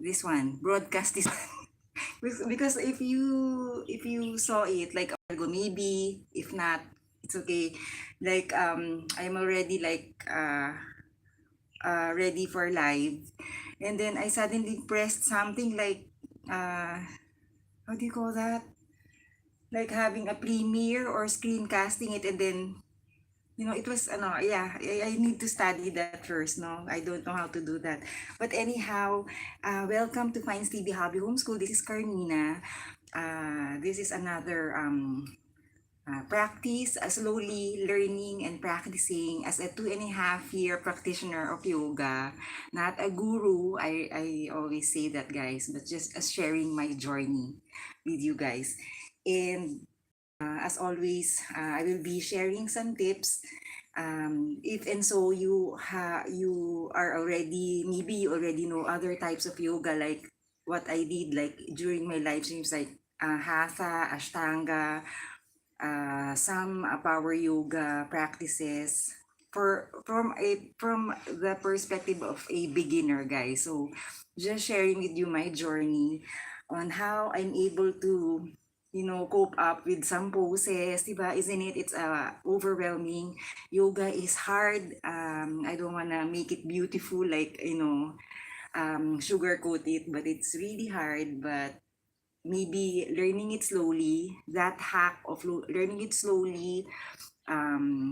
this one, broadcast this because if you saw it like a while ago, maybe if not, it's okay. Like I'm already like ready for live, and then I suddenly pressed something like uh how do you call that? Like having a premiere or screencasting it, and then it was yeah, I need to study that first. No, I don't know how to do that. But anyhow, welcome to Findstv Hobby Homeschool. This is Carmina. This is another practice, slowly learning and practicing as a 2.5 year practitioner of yoga. Not a guru, I always say that, guys, but just sharing my journey with you guys. And as always, I will be sharing some tips. If and so you are already, maybe you already know other types of yoga, like what I did like during my live streams, like hatha, ashtanga, some power yoga practices from the perspective of a beginner, guys. So just sharing with you my journey on how I'm able to cope up with some poses, diba? Isn't it? It's overwhelming. Yoga is hard. I don't want to make it beautiful, like, sugarcoat it, but it's really hard. But maybe learning it slowly, that hack of learning it slowly,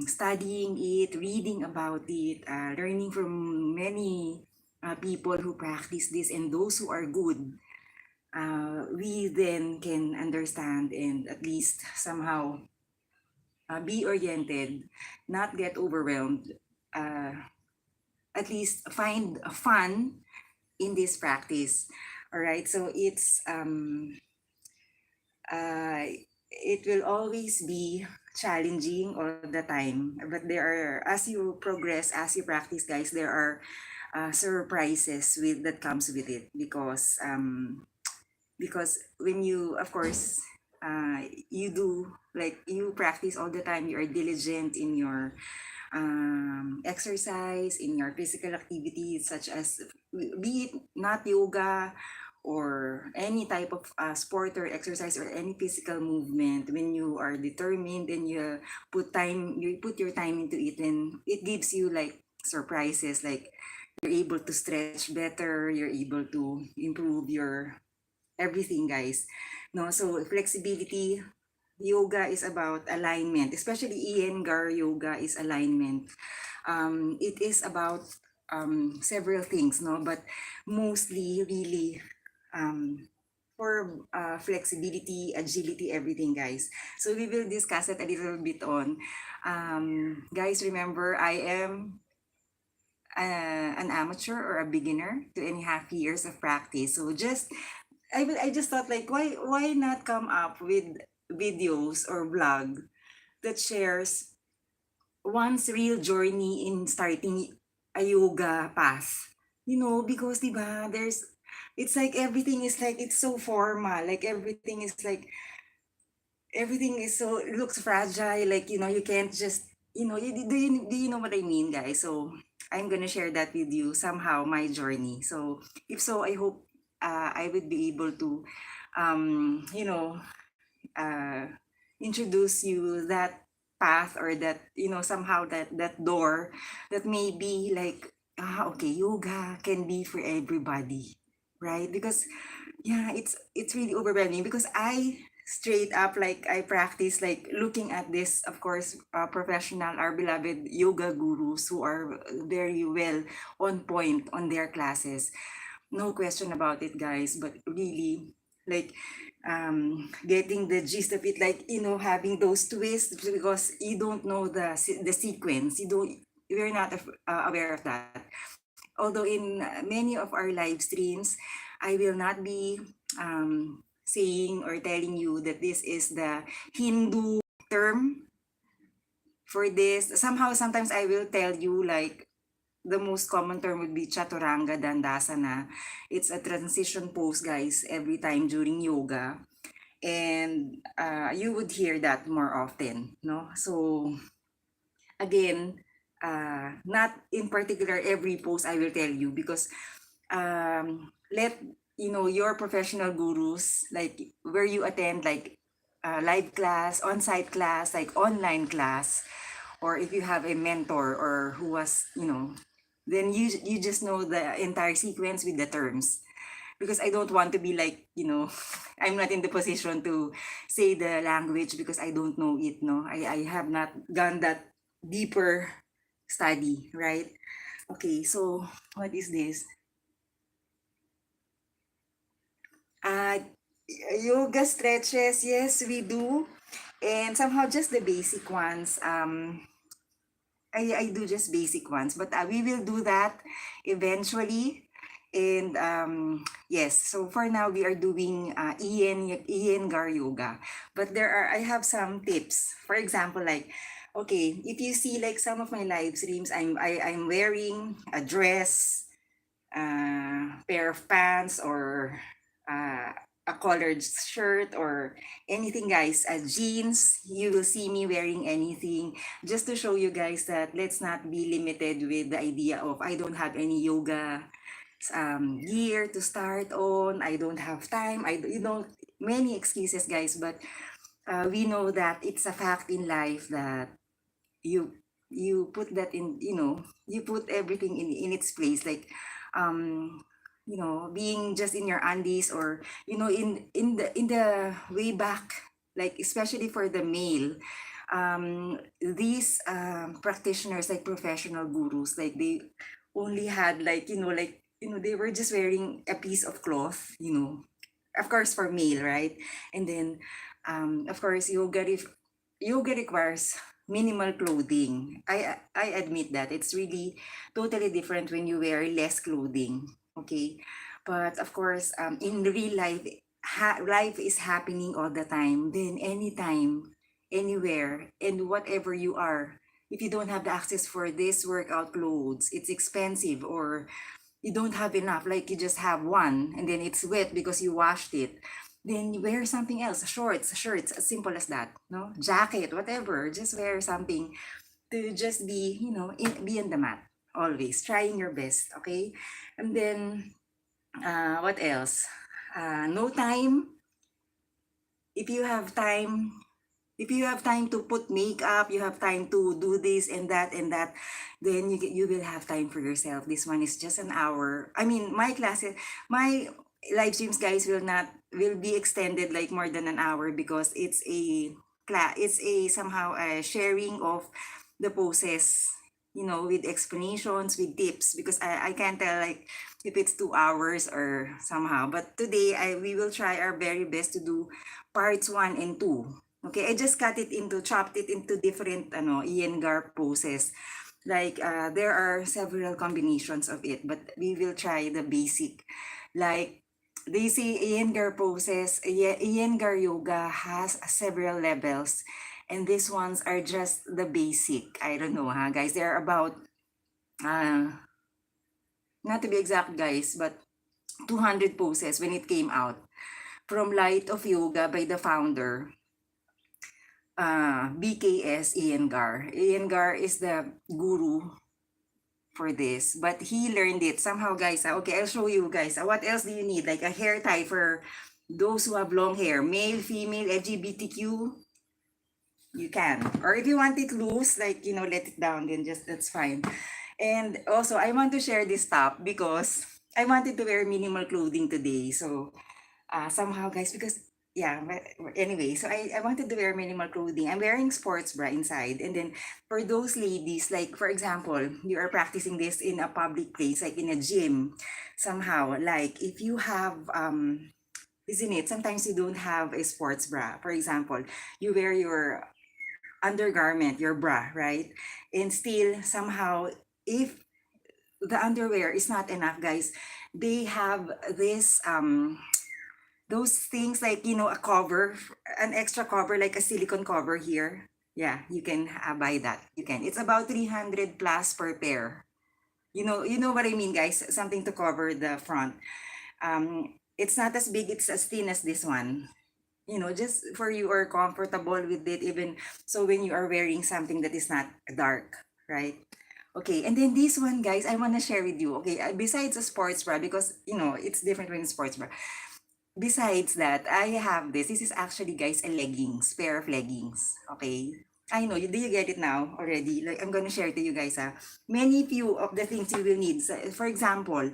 studying it, reading about it, learning from many people who practice this and those who are good, we then can understand and at least somehow be oriented, not get overwhelmed, uh, at least find fun in this practice. All right, so uh, it will always be challenging all the time, but there are, as you progress, as you practice, guys, there are surprises with that comes with it, because when you, of course, you do, like, you practice all the time, you are diligent in your exercise, in your physical activities, such as, be it not yoga or any type of sport or exercise or any physical movement. When you are determined and you put your time into it, then it gives you like surprises, like you're able to stretch better, you're able to improve your everything, guys. No, so flexibility, yoga is about alignment, especially Iyengar yoga is alignment. It is about several things, no, but mostly really for flexibility, agility, everything, guys. So we will discuss it a little bit on. Guys, remember, I am an amateur or a beginner, 2.5 years of practice. So I just thought, like, why not come up with videos or vlog that shares one's real journey in starting a yoga path. Because diba, it's like everything is like, it's so formal, like everything is like, everything is so, it looks fragile, like, you can't just, do you know what I mean, guys? So I'm gonna share that with you somehow, my journey. So if so, I hope I would be able to um, you know uh, introduce you that path, or that, somehow that door that may be like, okay, yoga can be for everybody, right? Because yeah, it's really overwhelming, because I straight up, like, I practice like looking at this, of course, professional, our beloved yoga gurus who are very well on point on their classes. No question about it, guys. But really, like, getting the gist of it, like, having those twists, because you don't know the sequence, we're not aware of that. Although in many of our live streams, I will not be saying or telling you that this is the Hindu term for this. Somehow, sometimes I will tell you, like, the most common term would be Chaturanga Dandasana. It's a transition pose, guys, every time during yoga. And you would hear that more often, no? So, again, not in particular every pose I will tell you, because let your professional gurus, like where you attend like live class, on-site class, like online class, or if you have a mentor or who was, then you just know the entire sequence with the terms. Because I don't want to be like, I'm not in the position to say the language because I don't know it, no. I have not done that deeper study, right? Okay, so what is this? Uh, Yoga stretches, yes, we do. And somehow just the basic ones. I do just basic ones, but we will do that eventually. And yes, so for now we are doing Iyengar yoga. But I have some tips. For example, like, okay, if you see like some of my live streams, I'm wearing a dress, pair of pants, or uh, a collared shirt, or anything, guys, jeans. You will see me wearing anything, just to show you guys that let's not be limited with the idea of I don't have any yoga gear to start on, I don't have time, many excuses, guys. But we know that it's a fact in life that you you put that in, you put everything in its place, like being just in your undies, or in the way back, like especially for the male, these practitioners, like professional gurus, like they only had, like, they were just wearing a piece of cloth, of course for male, right? And then of course yoga requires minimal clothing. I admit that it's really totally different when you wear less clothing. Okay, but of course, in real life, life is happening all the time. Then anytime, anywhere, and whatever you are, if you don't have the access for this workout clothes, it's expensive, or you don't have enough, like you just have one and then it's wet because you washed it, then you wear something else, shorts, shirts, as simple as that, no, jacket, whatever, just wear something to just be, be on the mat, always trying your best. Okay, and then what else? No time. If you have time, if you have time to put makeup, you have time to do this and that, then you will have time for yourself. This one is just an hour. I mean, my classes, my live streams, guys, will be extended like more than an hour, because it's a class. It's a somehow a sharing of the poses, with explanations, with tips, because I can't tell like if it's 2 hours or somehow. But today we will try our very best to do parts one and two. Okay, I just chopped it into different Iyengar poses. Like there are several combinations of it, but we will try the basic. Like they say Iyengar poses, Iyengar yoga has several levels, and these ones are just the basic. I don't know, huh, guys? They're about uh not to be exact, guys, but 200 poses when it came out from Light of Yoga by the founder, BKS Iyengar. Iyengar is the guru for this, but he learned it somehow, guys. Okay, I'll show you, guys. What else do you need? Like a hair tie for those who have long hair, male, female, LGBTQ. You can, or if you want it loose, like, let it down, then just that's fine. And also, I want to share this top because I wanted to wear minimal clothing today. So somehow, guys, because yeah, anyway, so I wanted to wear minimal clothing. I'm wearing sports bra inside, and then for those ladies, like for example, you are practicing this in a public place, like in a gym, somehow, like if you have isn't it, sometimes you don't have a sports bra, for example, you wear your undergarment, your bra, right? And still somehow, if the underwear is not enough, guys, they have this those things, like, a cover, an extra cover, like a silicone cover here. Yeah, you can buy that. You can. It's about 300 plus per pair. You know what I mean, guys? Something to cover the front. It's not as big, it's as thin as this one. Just for you are comfortable with it, even so when you are wearing something that is not dark, right? Okay, and then this one, guys, I want to share with you. Okay, besides a sports bra, because it's different when it's sports bra. Besides that, I have this. This is actually, guys, a leggings, pair of leggings. Okay, I know. Do you get it now already? Like, I'm gonna share to you guys. Many few of the things you will need. So, for example,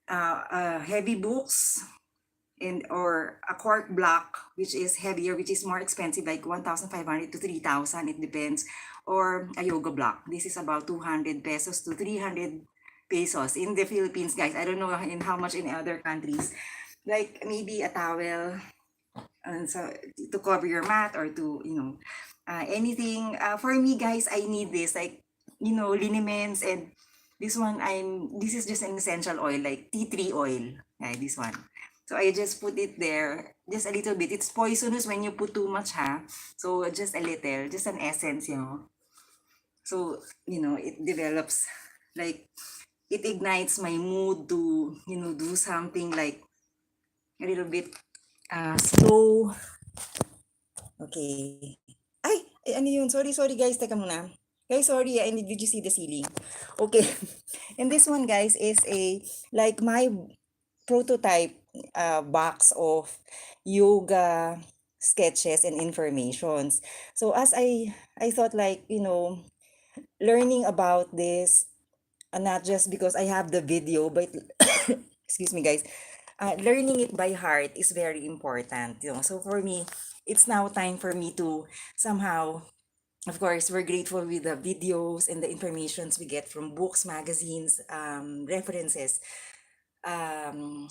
heavy books, and or a cork block, which is heavier, which is more expensive, like 1,500 to 3,000, it depends, or a yoga block. This is about 200 pesos to 300 pesos in the Philippines, guys. I don't know in how much in other countries. Like maybe a towel, and so to cover your mat, or to anything. For me, guys, I need this, like liniments, and this is just an essential oil, like tea tree oil. Yeah, this one. So I just put it there, just a little bit. It's poisonous when you put too much, ha. So just a little, just an essence. So it develops, like, it ignites my mood to do something like a little bit slow. Okay. Ano yun? Sorry, sorry guys. Teka muna. Guys, sorry. Did you see the ceiling? Okay. And this one, guys, is like my prototype box of yoga sketches and informations. So as I thought, like, learning about this, not just because I have the video, but excuse me, guys, learning it by heart is very important. So for me, it's now time for me to somehow, of course, we're grateful with the videos and the informations we get from books, magazines, references, um,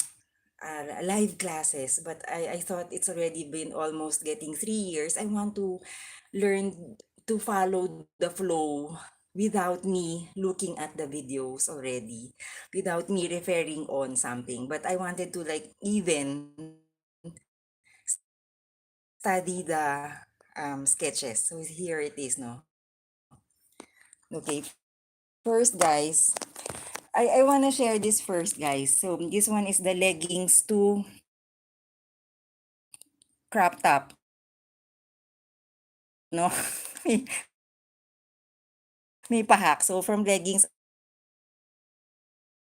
live classes. But I thought it's already been almost getting 3 years. I want to learn to follow the flow without me looking at the videos already, without me referring on something. But I wanted to, like, even study the sketches. So here it is, no? Okay, first, guys, I want to share this first, guys. So this one is the leggings to crop top, no? may, may pahak. So from leggings,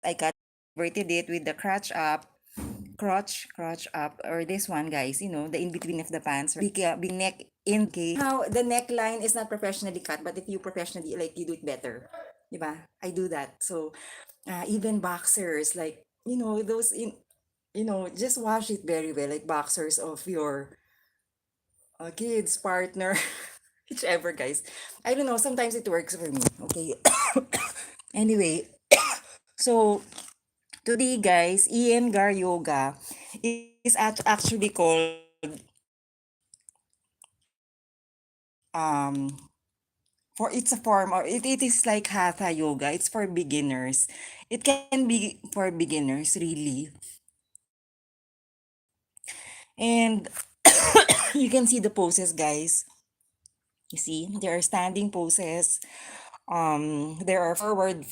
I converted it with the crotch up, or this one, guys, the in between of the pants, big neck in. Okay, how the neckline is not professionally cut, but if you professionally, like, you do it better, diba? I do that. So even boxers, like, those in just wash it very well, like boxers of your kids, partner, whichever, guys. I don't know, sometimes it works for me. Okay. Anyway, so today, guys, Iyengar yoga is actually called um for it's a form, or it is like hatha yoga. It's for beginners. It can be for beginners, really. And you can see the poses, guys. You see, there are standing poses. There are forward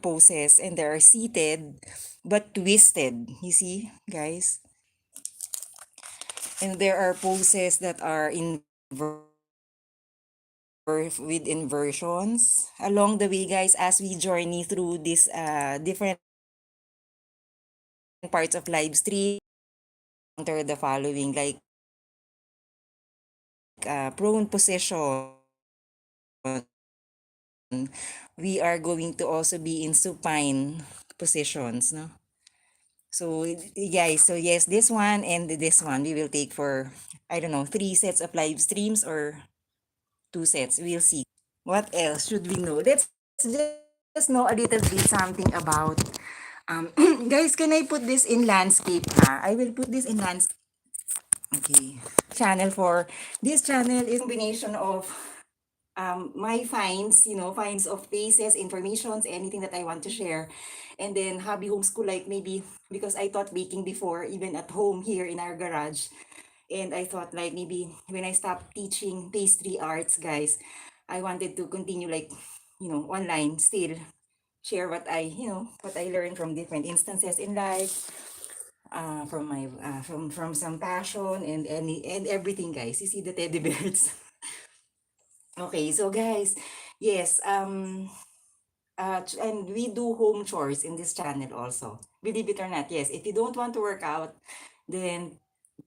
poses, and there are seated but twisted. You see, guys, and there are poses that are with inversions along the way, guys. As we journey through this different parts of live stream, enter the following, like, prone position. We are going to also be in supine positions, no? So, guys, so yes, this one and this one we will take for, I don't know, 3 sets of live streams, or 2 sets. We'll see. What else should we know? Let's just know a little bit something about, guys, can I put this in landscape, ha? I will put this in landscape. Okay. Channel for this channel is a combination of my finds, finds of places, informations, anything that I want to share. And then hobby homeschool, like, maybe because I taught baking before, even at home here in our garage. And I thought, like, maybe when I stopped teaching pastry arts, guys, I wanted to continue, like, online still share what I learned from different instances in life, from my from some passion, and everything, guys. You see the teddy bears. Okay, so, guys, Yes, and we do home chores in this channel also. Believe it or not, yes. If you don't want to work out, then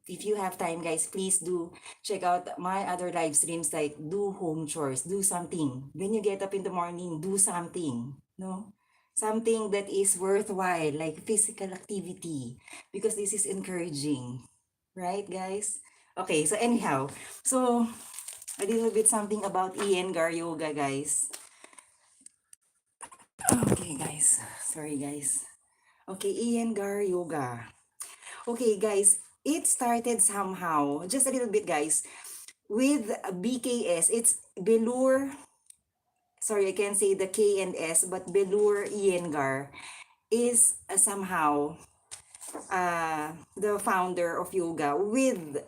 if you have time, guys, please do check out my other live streams. Like, do home chores, do something. When you get up in the morning, do something. No, something that is worthwhile, like physical activity, because this is encouraging, right, guys? Okay, so anyhow, so a little bit something about Iyengar yoga, guys. Okay, guys. Sorry, guys. Okay, Iyengar yoga. Okay, guys. It started somehow, just a little bit, guys, with BKS. It's Belur. Sorry, I can't say the K and S, but Belur Iyengar is somehow the founder of yoga with,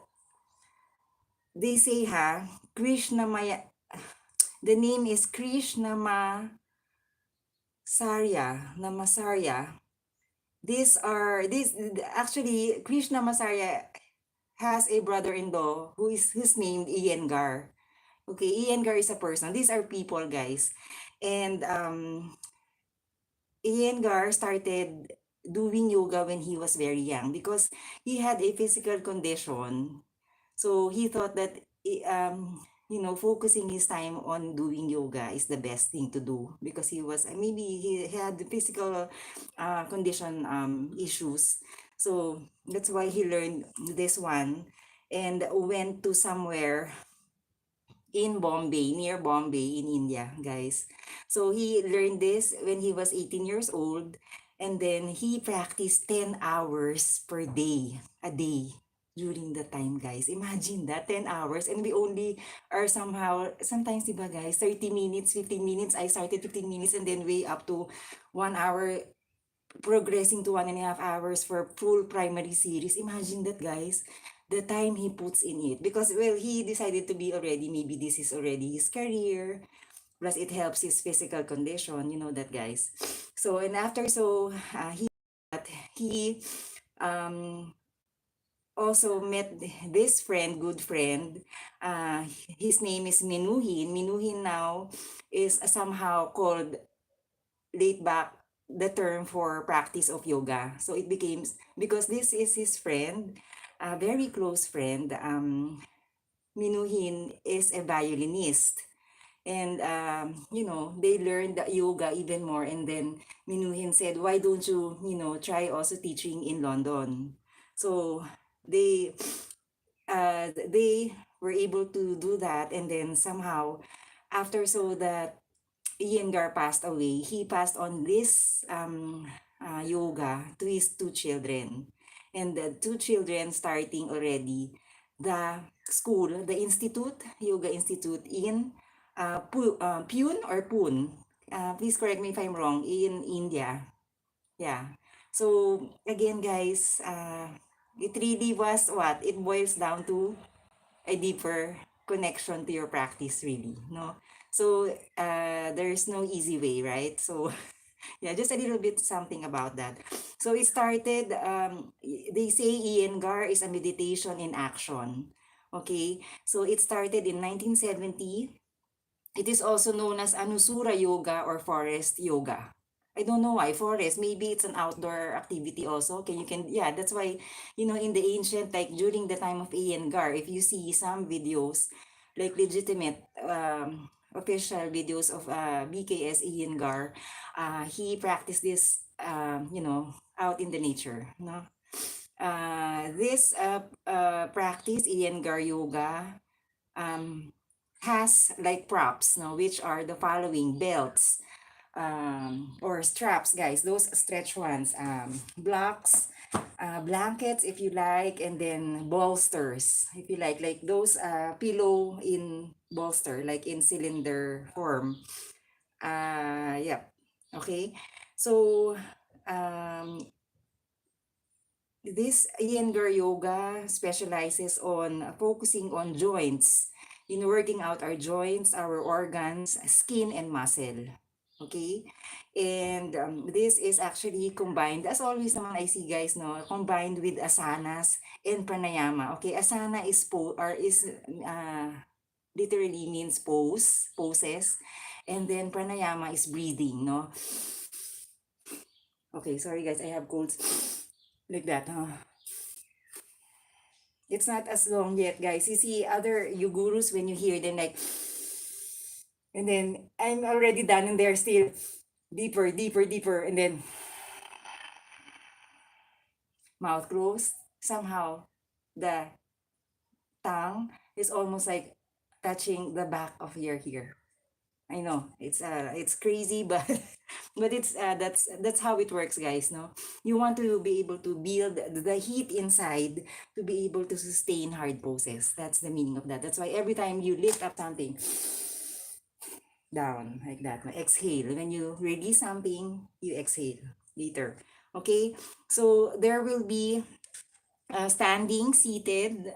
they say ha, Krishna Maya. The name is Krishna Namasarya. These are this actually Krishna Masarya has a brother-in-law who's named Iyengar. Okay, Iyengar is a person. These are people, guys. And Iyengar started doing yoga when he was very young because he had a physical condition. So he thought that focusing his time on doing yoga is the best thing to do because he was maybe he had the physical condition issues. So that's why he learned this one and went to somewhere in Bombay, near Bombay in India, guys. So he learned this when he was 18 years old, and then he practiced 10 hours per day, a day during the time, guys. Imagine that, 10 hours, and we only are somehow, sometimes, diba, guys, 30 minutes, 15 minutes. I started 15 minutes and then way up to 1 hour, progressing to 1.5 hours for full primary series. Imagine that, guys. The time he puts in it. Because, well, he decided to be already, maybe this is already his career. Plus, it helps his physical condition. You know that, guys. So, and after, so, he um, also met this friend, good friend. Uh, his name is Minuhin. Minuhin now is somehow called late back the term for practice of yoga. So it became, because this is his friend, a very close friend. Minuhin is a violinist. And, they learned the yoga even more. And then Minuhin said, why don't you, try also teaching in London? So they, they were able to do that. And then somehow, after so that Iyengar passed away, he passed on this yoga to his two children. And the two children starting already the school, the institute, yoga institute in Pune or Pune. Please correct me if I'm wrong, in India. Yeah. So again, guys, it really was what? It boils down to a deeper connection to your practice, really, no? So there's no easy way, right? So yeah, just a little bit something about that. So it started, they say Iyengar is a meditation in action. Okay, so it started in 1970. It is also known as Anusura Yoga or Forest Yoga. I don't know why forest. Maybe it's an outdoor activity also. Yeah, that's why, in the ancient, like during the time of Iyengar, if you see some videos, like legitimate official videos of BKS Iyengar, he practiced this, out in the nature. No? This practice, Iyengar Yoga, um, has like props, no, which are the following: belts, or straps, guys, those stretch ones, blocks, blankets if you like, and then bolsters if you like those pillow in bolster, like in cylinder form. Yep. Okay. So um, this Iyengar yoga specializes on focusing on joints, in working out our joints, our organs, skin, and muscle. Okay? And this is actually combined, as always naman I see, guys, no, combined with asanas and pranayama. Okay, asana is literally means poses, And then pranayama is breathing, no? Okay, sorry guys, I have colds like that, huh? It's not as long yet, guys. You see other gurus when you hear them like, and then I'm already done and they're still deeper, deeper, deeper, and then mouth closed. Somehow the tongue is almost like touching the back of your ear. I know it's crazy, but but it's that's how it works, guys. No, you want to be able to build the heat inside to be able to sustain hard poses. That's the meaning of that. That's why every time you lift up something down like that, exhale. When you release something, you exhale later. Okay, so there will be standing, seated,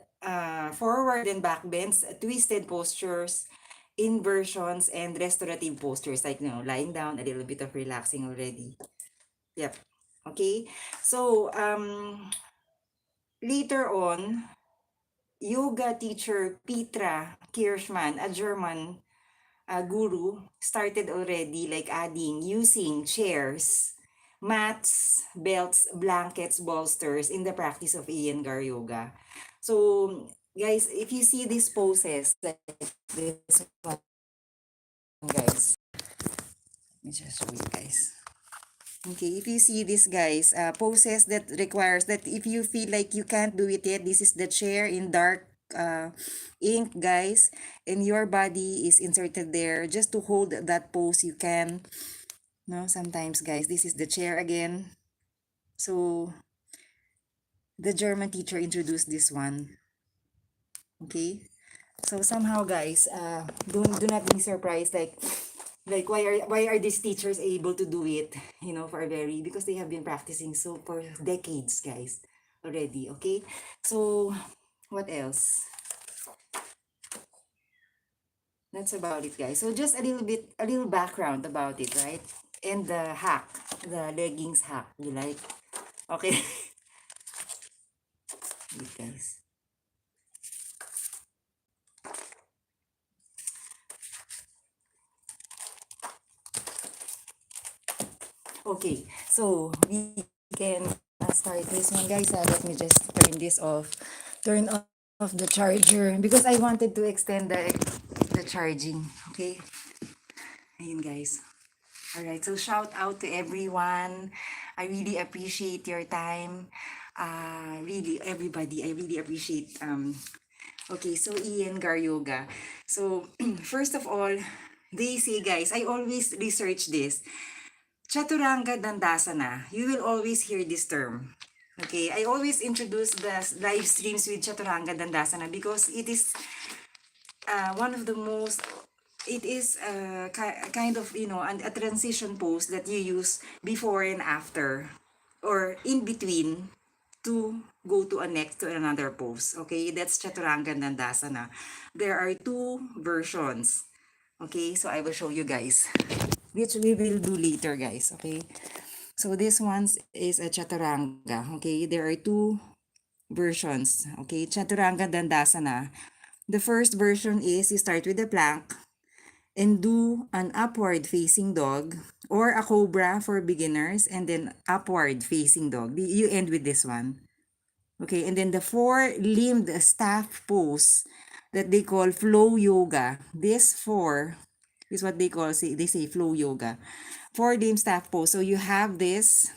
forward and back bends, twisted postures, inversions, and restorative postures, like, lying down, a little bit of relaxing already. Yep. Okay. So, later on, yoga teacher Petra Kirschman, a German guru, started already like adding, using chairs, mats, belts, blankets, bolsters in the practice of Iyengar yoga. So, guys, if you see these poses, like this one, guys, let me just show you guys. Okay, if you see this, guys, poses that requires that if you feel like you can't do it yet, this is the chair in dark ink, guys, and your body is inserted there just to hold that pose. You can, no, sometimes, guys, this is the chair again. So the German teacher introduced this one. Okay, so somehow, guys, do not be surprised, like why are these teachers able to do it, for a very, because they have been practicing so for decades, guys, already. Okay, so what else? That's about it, guys. So just a little background about it, right? And the hack, the leggings hack, you like? Okay. Wait, guys. Okay, so we can start this one, guys. Let me just turn off the charger because I wanted to extend the charging. Okay, ayun, guys. All right, so shout out to everyone. I really appreciate your time. Really, everybody, I really appreciate. Okay, so Iyengar yoga. So first of all, they say, guys, I always research this. Chaturanga Dandasana. You will always hear this term. Okay, I always introduce the live streams with Chaturanga Dandasana because it is one of the most, it is kind of, a transition pose that you use before and after or in between to go to a next to another pose. Okay, that's Chaturanga Dandasana. There are two versions. Okay, so I will show you guys, which we will do later, guys. Okay, so this one is a chaturanga. Okay, there are two versions. Okay, chaturanga dandasana. The first version is you start with a plank and do an upward facing dog or a cobra for beginners and then upward facing dog. You end with this one. Okay, and then the four-limbed staff pose that they call flow yoga. This four is what they say flow yoga. Four-limbed staff pose. So you have this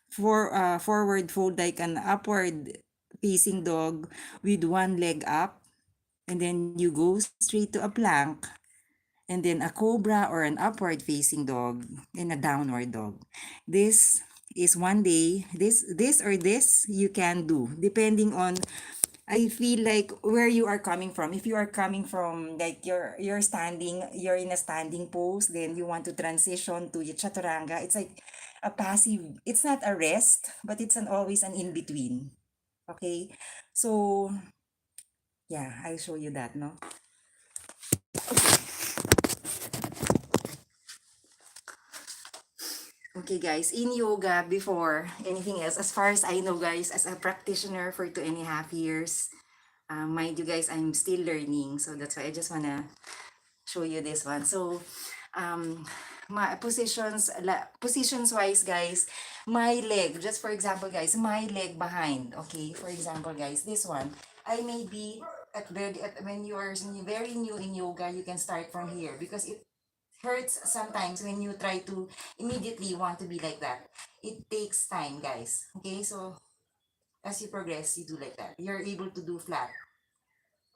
forward fold like an upward facing dog with one leg up, and then you go straight to a plank, and then a cobra or an upward facing dog, and a downward dog. This is one day, this or this you can do depending on, I feel like, where you are coming from. If you are coming from like you're standing, you're in a standing pose, then you want to transition to your chaturanga. It's like a passive, it's not a rest, but it's always an in between. Okay, so yeah, I'll show you that, no. Okay, guys, in yoga, before anything else, as far as I know, guys, as a practitioner for 2.5 years, mind you, guys, I'm still learning. So that's why I just want to show you this one. So my positions wise, guys, my leg, just for example, guys, my leg behind, okay, for example, guys, this one, I may be when you are very new in yoga, you can start from here because it hurts sometimes when you try to immediately want to be like that. It takes time, guys. Okay, so as you progress, you do like that. You're able to do flat.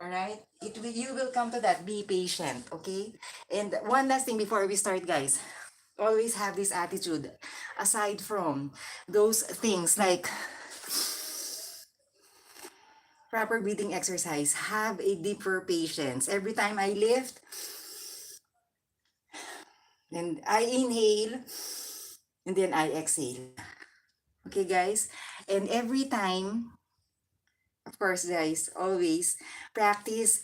All right, you will come to that. Be patient, okay? And one last thing before we start, guys. Always have this attitude. Aside from those things like proper breathing exercise, have a deeper patience. Every time I lift, and I inhale, and then I exhale. Okay, guys? And every time, of course, guys, always practice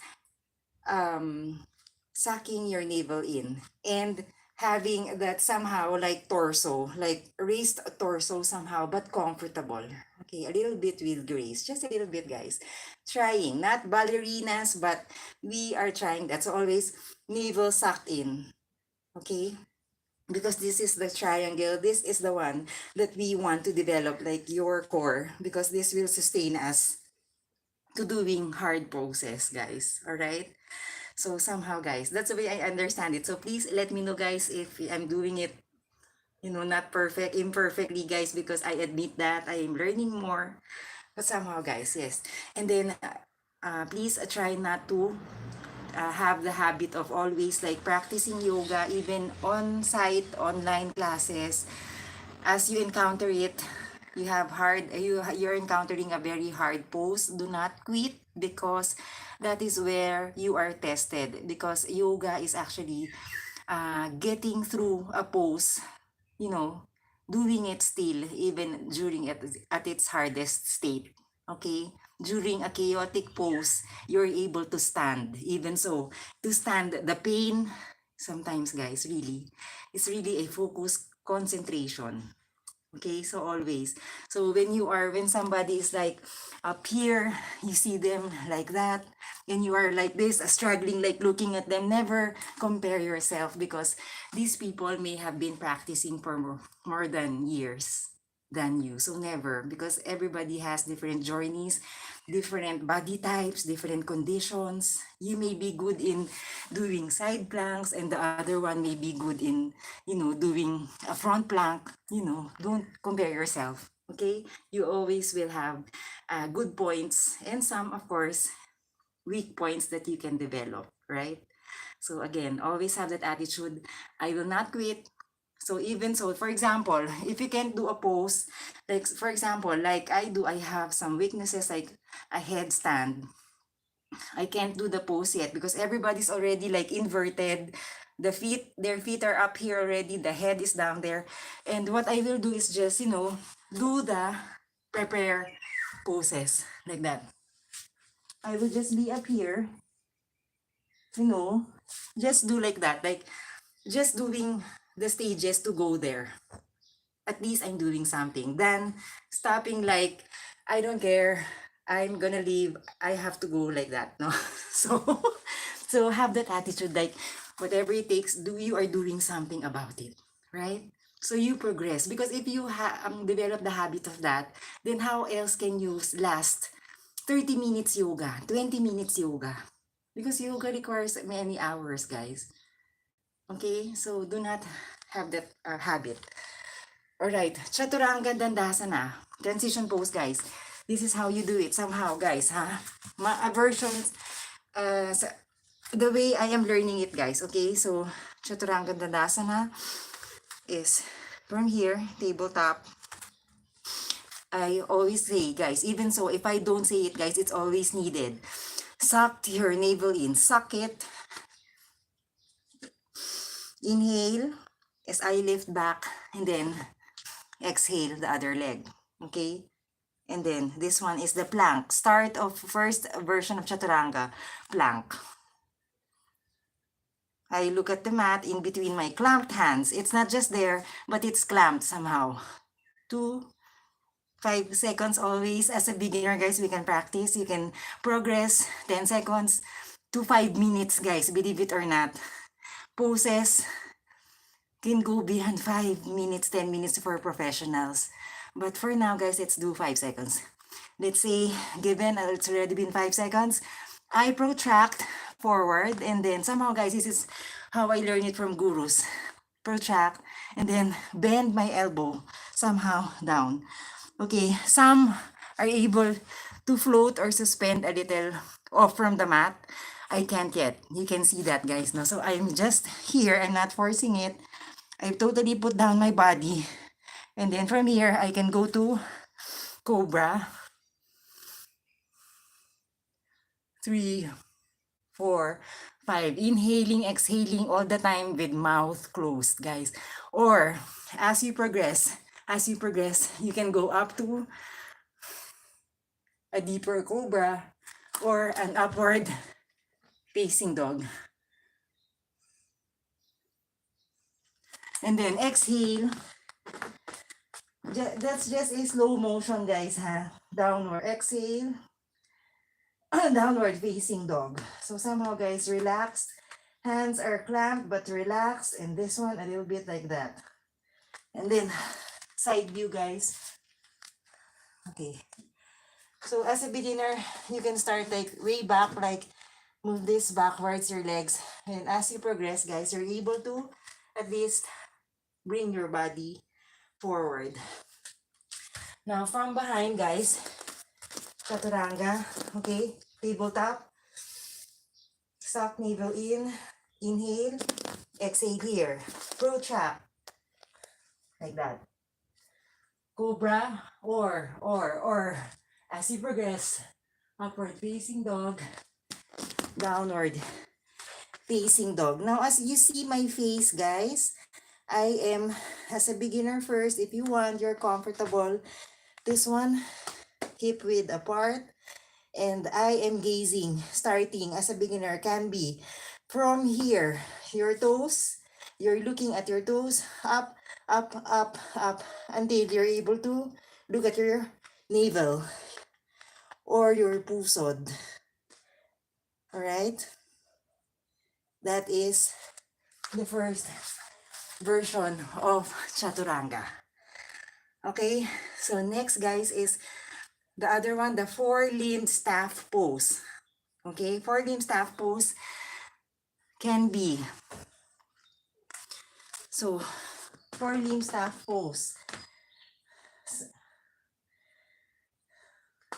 um, sucking your navel in and having that somehow like torso, like raised torso somehow, but comfortable. Okay, a little bit with grace, just a little bit, guys. Trying, not ballerinas, but we are trying. That's always navel sucked in. Okay, because this is the triangle, this is the one that we want to develop, like your core, because this will sustain us to doing hard process, guys. All right, so somehow, guys, that's the way I understand it. So please let me know, guys, if I'm doing it, not perfect, imperfectly, guys, because I admit that I am learning more. But somehow, guys, yes. And then please try not to have the habit of always like practicing yoga, even on-site, online classes. As you encounter it, you're encountering a very hard pose. Do not quit because that is where you are tested. Because yoga is actually getting through a pose, you know, doing it still even during at its hardest state. Okay? During a chaotic pose, you're able to stand. Even so, to stand the pain, sometimes, guys, really, it's really a focus concentration. Okay, so always. So when somebody is like up here, you see them like that, and you are like this, struggling, like looking at them, never compare yourself because these people may have been practicing for more than years than you. So never, because everybody has different journeys, different body types, different conditions. You may be good in doing side planks, and the other one may be good in, doing a front plank. Don't compare yourself. Okay, you always will have good points and some, of course, weak points that you can develop, right? So again, always have that attitude. I will not quit. So even so, for example, if you can't do a pose, like for example, like I do, I have some weaknesses like a headstand. I can't do the pose yet because everybody's already like inverted. Their feet are up here already. The head is down there. And what I will do is just, do the prepare poses like that. I will just be up here, you know, just do like that. Like just doing the stages to go there. At least I'm doing something. Then stopping like, I don't care. I'm gonna leave. I have to go like that. No. So so have that attitude like whatever it takes, you are doing something about it. Right? So you progress. Because if you develop the habit of that, then how else can you last 30 minutes yoga, 20 minutes yoga? Because yoga requires many hours, guys. Okay? So do not have that habit. Alright, Chaturanga Dandasana. Transition pose, guys. This is how you do it somehow, guys, ha? Versions, the way I am learning it, guys. Okay, so Chaturanga Dandasana is from here, tabletop. I always say, guys, even so, if I don't say it, guys, it's always needed. Suck your navel in. Suck it. Inhale as I lift back and then exhale the other leg. Okay? And then this one is the plank. Start of first version of Chaturanga. Plank. I look at the mat in between my clamped hands. It's not just there, but it's clamped somehow. 5 seconds always. As a beginner, guys, we can practice. You can progress 10 seconds to 5 minutes, guys. Believe it or not. Poses. can go beyond 5 minutes, 10 minutes for professionals. But for now, guys, let's do 5 seconds. Let's say, given it's already been 5 seconds, I protract forward, and then somehow, guys, this is how I learned it from gurus. Protract, and then bend my elbow somehow down. Okay, some are able to float or suspend a little off from the mat. I can't yet. You can see that, guys. No? So I'm just here. I'm not forcing it. I've totally put down my body. And then from here, I can go to Cobra. 3, 4, 5. Inhaling, exhaling all the time with mouth closed, guys. Or as you progress, you can go up to a deeper Cobra or an upward facing dog. And then exhale. That's just a slow motion, guys, ha? Downward exhale. Downward facing dog. So somehow, guys, relaxed. Hands are clamped but relaxed. And this one, a little bit like that. And then side view, guys. Okay. So as a beginner, you can start like way back, like move this backwards, your legs. And as you progress, guys, you're able to at least bring your body forward. Now from behind, guys, chaturanga, okay, tabletop, soft navel in, inhale, exhale here, protract, like that. Cobra, or, as you progress, upward facing dog, downward facing dog. Now, as you see my face, guys, I am, as a beginner first, if you want, you're comfortable, this one, hip width apart, and I am gazing, starting as a beginner, can be from here, your toes, you're looking at your toes, up, up, up, up, until you're able to look at your navel or your pusod. All right? That is the first version of chaturanga. Okay? So next, guys, is the other one, the 4-limbed staff pose. Okay? 4-limbed staff pose can be, so 4-limbed staff pose.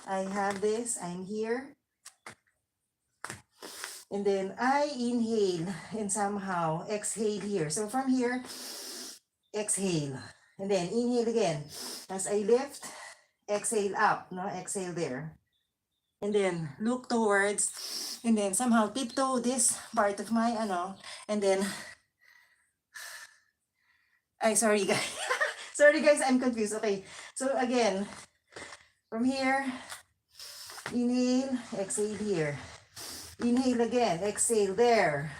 I have this, I'm here. And then I inhale and somehow exhale here. So from here, exhale. And then inhale again. As I lift, exhale up, no? Exhale there. And then look towards, and then somehow tiptoe this part of my, and then, sorry guys. Sorry guys, I'm confused. Okay, so again, from here, inhale, exhale here. Inhale again, exhale there.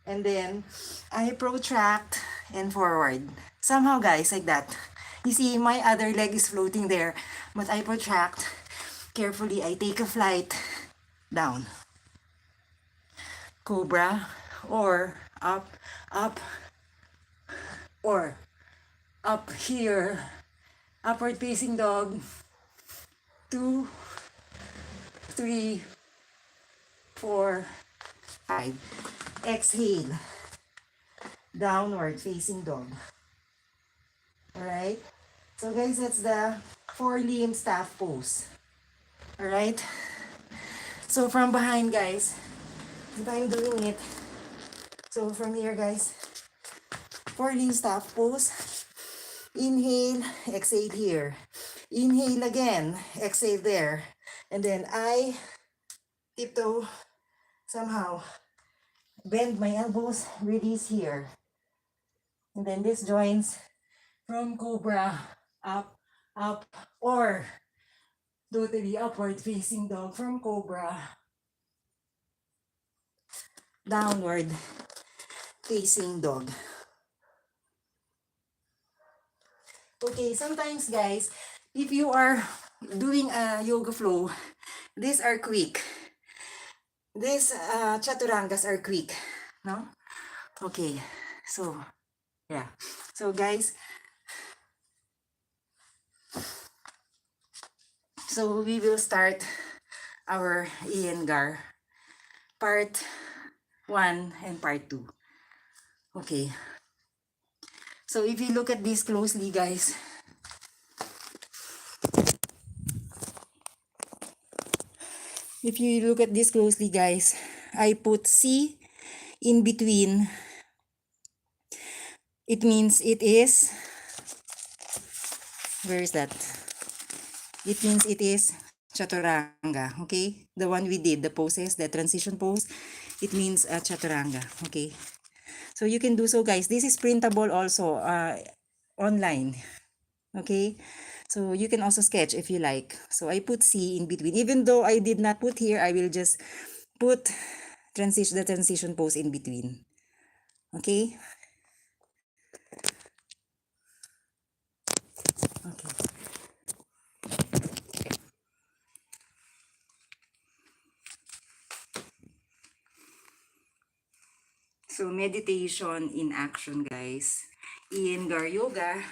And then I protract and forward. Somehow, guys, like that. You see, my other leg is floating there, but I protract. Carefully, I take a flight down. Cobra, or up, up, or up here. Upward facing dog. 2, 3, 4, 5. Exhale. Downward facing dog. Alright? So guys, that's the 4-limb staff pose. Alright? So from behind, guys, if I'm doing it, so from here, guys, 4-limb staff pose. Inhale, exhale here. Inhale again, exhale there. And then I tiptoe, somehow bend my elbows, release here. And then this joins from Cobra, up, up, or totally upward facing dog from Cobra, downward facing dog. Okay, sometimes guys, if you are doing a yoga flow, these are quick. These chaturangas are quick, no? Okay, so Yeah. So guys, so we will start our Iyengar part 1 and part 2. Okay. So if you look at this closely, guys, I put C in between. It means it is, where is that? It means it is chaturanga, okay? The one we did, the poses, the transition pose, it means chaturanga, okay? So you can do so, guys. This is printable also online, okay? So you can also sketch if you like. So I put C in between. Even though I did not put here, I will just put the transition pose in between, okay? Okay. So meditation in action, guys. Iyengar Yoga,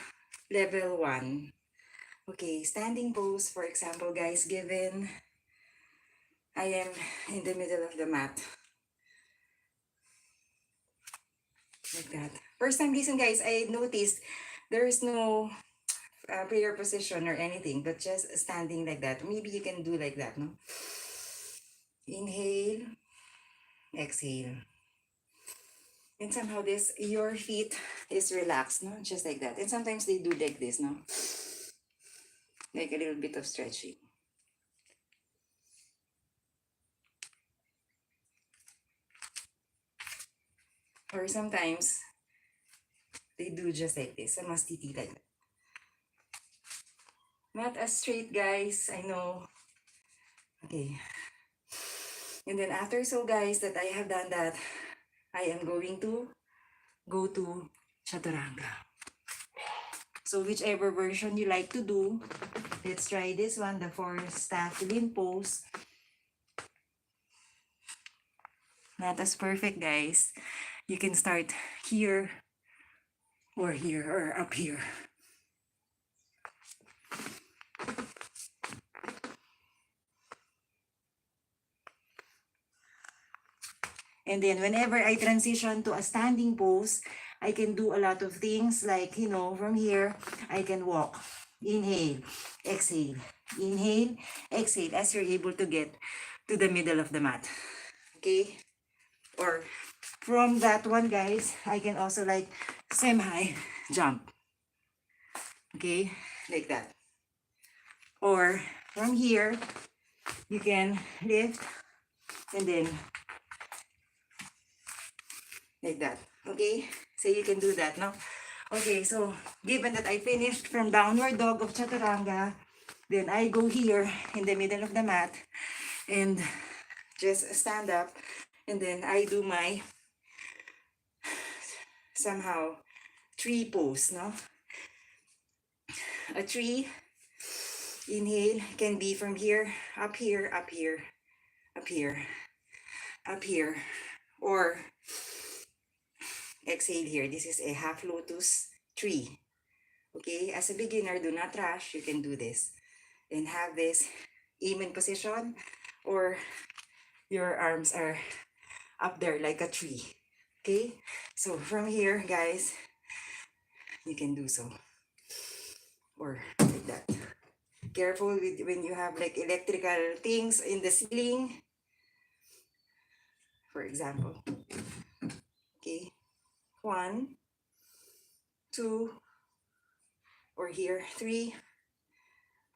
level 1. Okay, standing pose, for example, guys, given I am in the middle of the mat. Like that. For some reason, guys, I noticed there is no prayer position or anything, but just standing like that. Maybe you can do like that, no? Inhale, exhale. And somehow your feet is relaxed, no? Just like that. And sometimes they do like this, no? Like a little bit of stretching. Or sometimes they do just like this. Samastiti like that. Not as straight, guys. I know. Okay. And then after so, guys, that I have done that, I am going to go to chaturanga. So whichever version you like to do, let's try this one, the 4-staff lean pose. Not as perfect, guys. You can start here or up here. And then whenever I transition to a standing pose, I can do a lot of things like, you know, from here, I can walk. Inhale, exhale, inhale, exhale, as you're able to get to the middle of the mat. Okay? Or from that one, guys, I can also like semi jump. Okay? Like that. Or from here, you can lift and then like that. Okay? So you can do that, no? Okay, so given that I finished from downward dog of chaturanga, then I go here in the middle of the mat and just stand up, and then I do my somehow tree pose, no? A tree, inhale, can be from here, up here, up here, up here, up here, or exhale here. This is a half lotus tree. Okay, as a beginner, do not rush. You can do this and have this amen position, or your arms are up there like a tree. Okay, so from here, guys, you can do so, or like that. Careful with when you have like electrical things in the ceiling, for example. Okay, 1, 2, or here 3,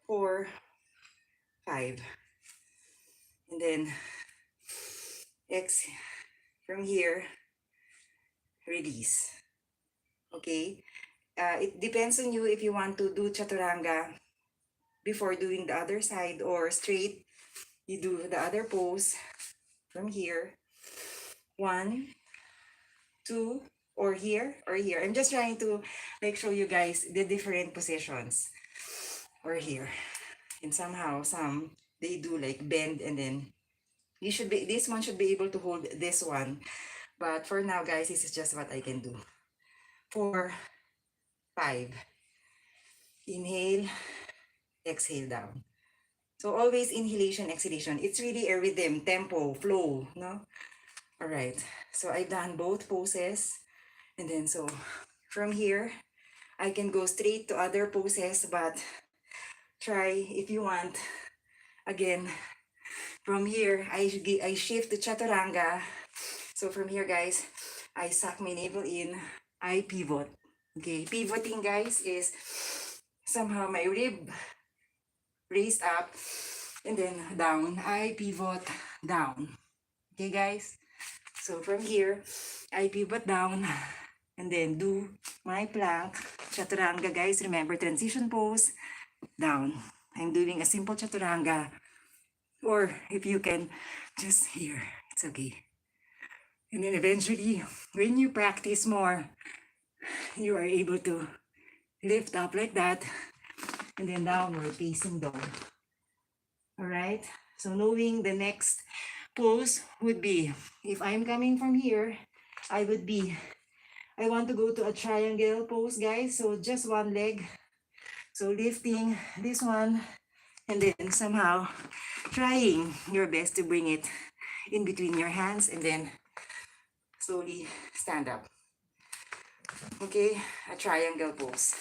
4, 5, and then exhale from here, release. Okay, it depends on you if you want to do chaturanga before doing the other side, or straight you do the other pose from here, 1, 2, or here or here. I'm just trying to like show you guys the different positions, or here. And somehow some they do like bend, and then this one should be able to hold this one. But for now, guys, this is just what I can do. 4, 5. Inhale, exhale down. So always inhalation, exhalation. It's really a rhythm, tempo, flow, no? All right. So I've done both poses. And then so from here, I can go straight to other poses, but try if you want. Again, from here, I shift to chaturanga. So from here, guys, I suck my navel in, I pivot. Okay, pivoting, guys, is somehow my rib raised up and then down. I pivot down. Okay, guys? So from here, I pivot down and then do my plank. Chaturanga, guys. Remember, transition pose, down. I'm doing a simple chaturanga. Or if you can, just here. It's okay. And then eventually, when you practice more, you are able to lift up like that and then downward facing dog. All right. So knowing the next pose would be, if I'm coming from here, I want to go to a triangle pose, guys. So just one leg. So lifting this one and then somehow trying your best to bring it in between your hands and then slowly stand up. Okay, a triangle pose.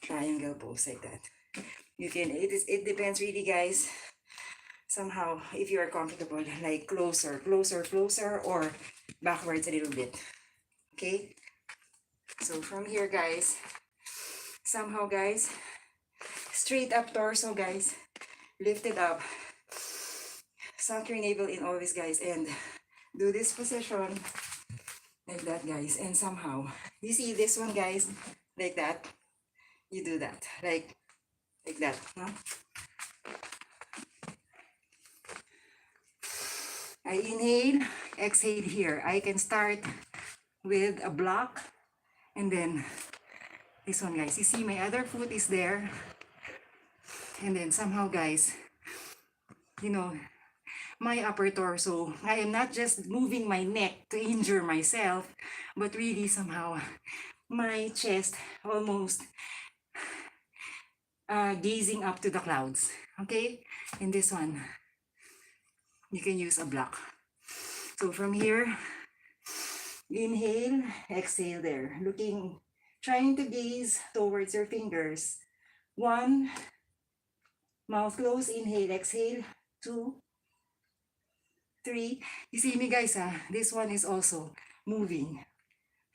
Triangle pose like that. You can, it depends really, guys. Somehow, if you are comfortable, like closer, or backwards a little bit. Okay? So from here, guys, somehow, guys, straight up torso, guys. Lift it up. Suck your navel in always, guys, and do this position like that, guys. And somehow, you see this one, guys, like that. You do that, like that, no? I inhale, exhale here. I can start with a block and then this one, guys. You see my other foot is there. And then somehow, guys, you know, my upper torso, I am not just moving my neck to injure myself, but really somehow my chest almost gazing up to the clouds. Okay? And this one, you can use a block. So from here, inhale, exhale there. Trying to gaze towards your fingers. 1, mouth closed, inhale, exhale. 2, 3. You see me, guys, this one is also moving.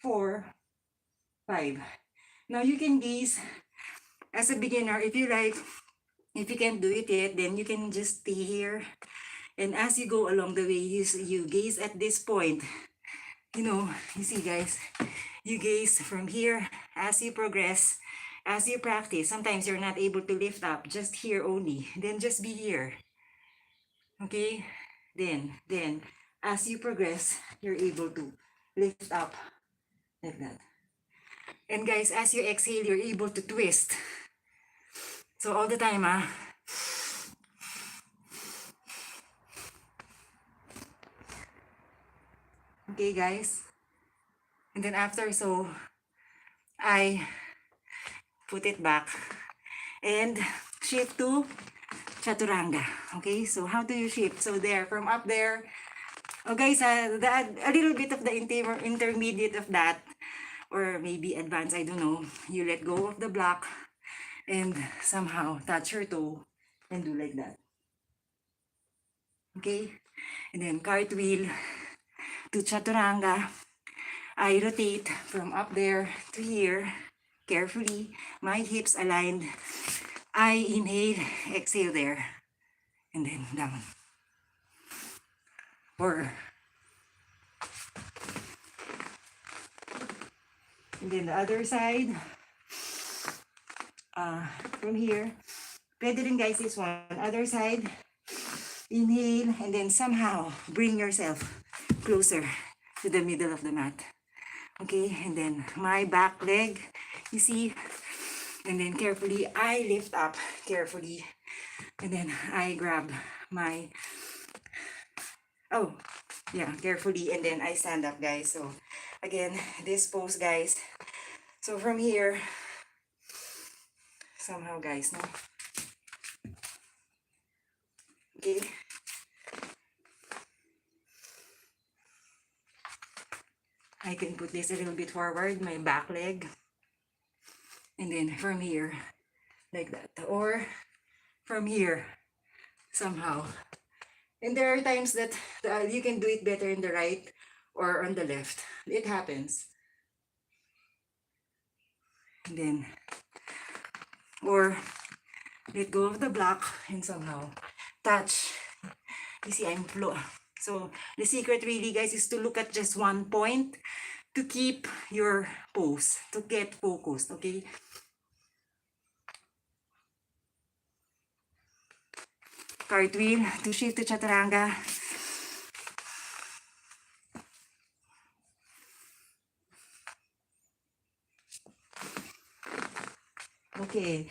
4, 5. Now you can gaze as a beginner if you like. If you can't do it yet, then you can just stay here. And as you go along the way, you gaze at this point. You know, you see, guys, you gaze from here as you progress, as you practice. Sometimes you're not able to lift up, just here only. Then just be here. Okay? Then, as you progress, you're able to lift up like that. And guys, as you exhale, you're able to twist. So all the time, okay, guys? And then after, so I put it back and shift to chaturanga. Okay, so how do you shift? So there, from up there. Oh, guys, a little bit of the intermediate of that, or maybe advanced, I don't know. You let go of the block and somehow touch your toe and do like that. Okay, and then cartwheel to chaturanga. I rotate from up there to here carefully. My hips aligned. I inhale, exhale there, and then down. Or and then the other side. From here, pwede rin, guys, this one. Other side, inhale, and then somehow bring yourself closer to the middle of the mat. Okay, and then my back leg, you see, and then carefully, I lift up carefully, and then I grab my, carefully, and then I stand up, guys. So again, this pose, guys, So from here, somehow guys, no? Okay. I can put this a little bit forward, my back leg. And then from here, like that. Or from here, somehow. And there are times that you can do it better in the right or on the left. It happens. And then, or let go of the block and somehow touch. You see, I'm flow. So the secret really, guys, is to look at just one point to keep your pose, to get focused, okay? Cartwheel to shift to chaturanga. Okay,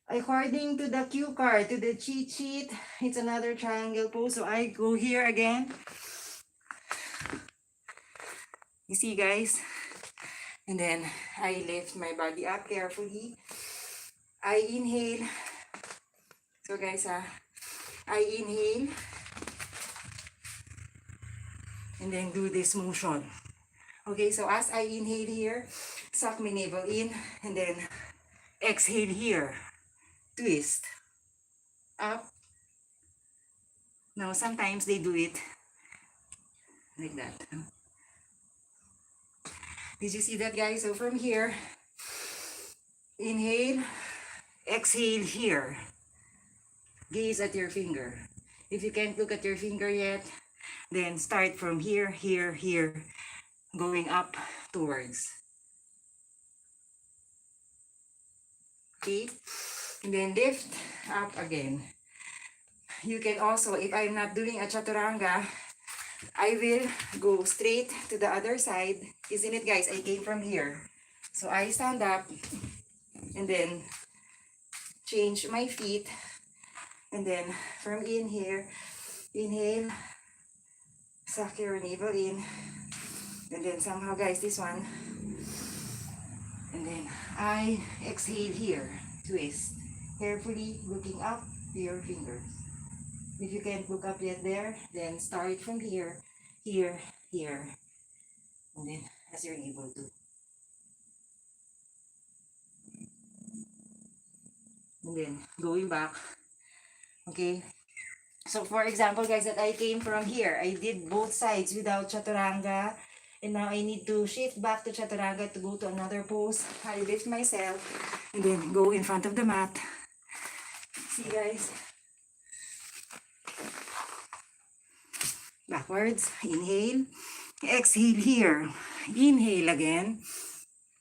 according to the cue card, to the cheat sheet, it's another triangle pose. So I go here again. You see, guys? And then I lift my body up carefully. I inhale. So guys, I inhale. And then do this motion. Okay, so as I inhale here, suck my navel in. And then exhale here. Twist. Up. Now, sometimes they do it like that. Did you see that, guys? So from here, inhale, exhale here. Gaze at your finger. If you can't look at your finger yet, then start from here, here, here, going up towards. Okay? And then lift up again. You can also, if I'm not doing a chaturanga, I will go straight to the other side. Isn't it, guys? I came from here. So I stand up and then change my feet. And then from in here, inhale, suck your navel in. And then somehow, guys, this one. And then I exhale here, twist. Carefully looking up to your fingers. If you can't look up yet there, then start from here, here, here. And then as you're able to. And then going back. Okay. So for example, guys, that I came from here, I did both sides without chaturanga. And now I need to shift back to chaturanga to go to another pose. I lift myself and then go in front of the mat. See, guys? Backwards, inhale, exhale here, inhale again,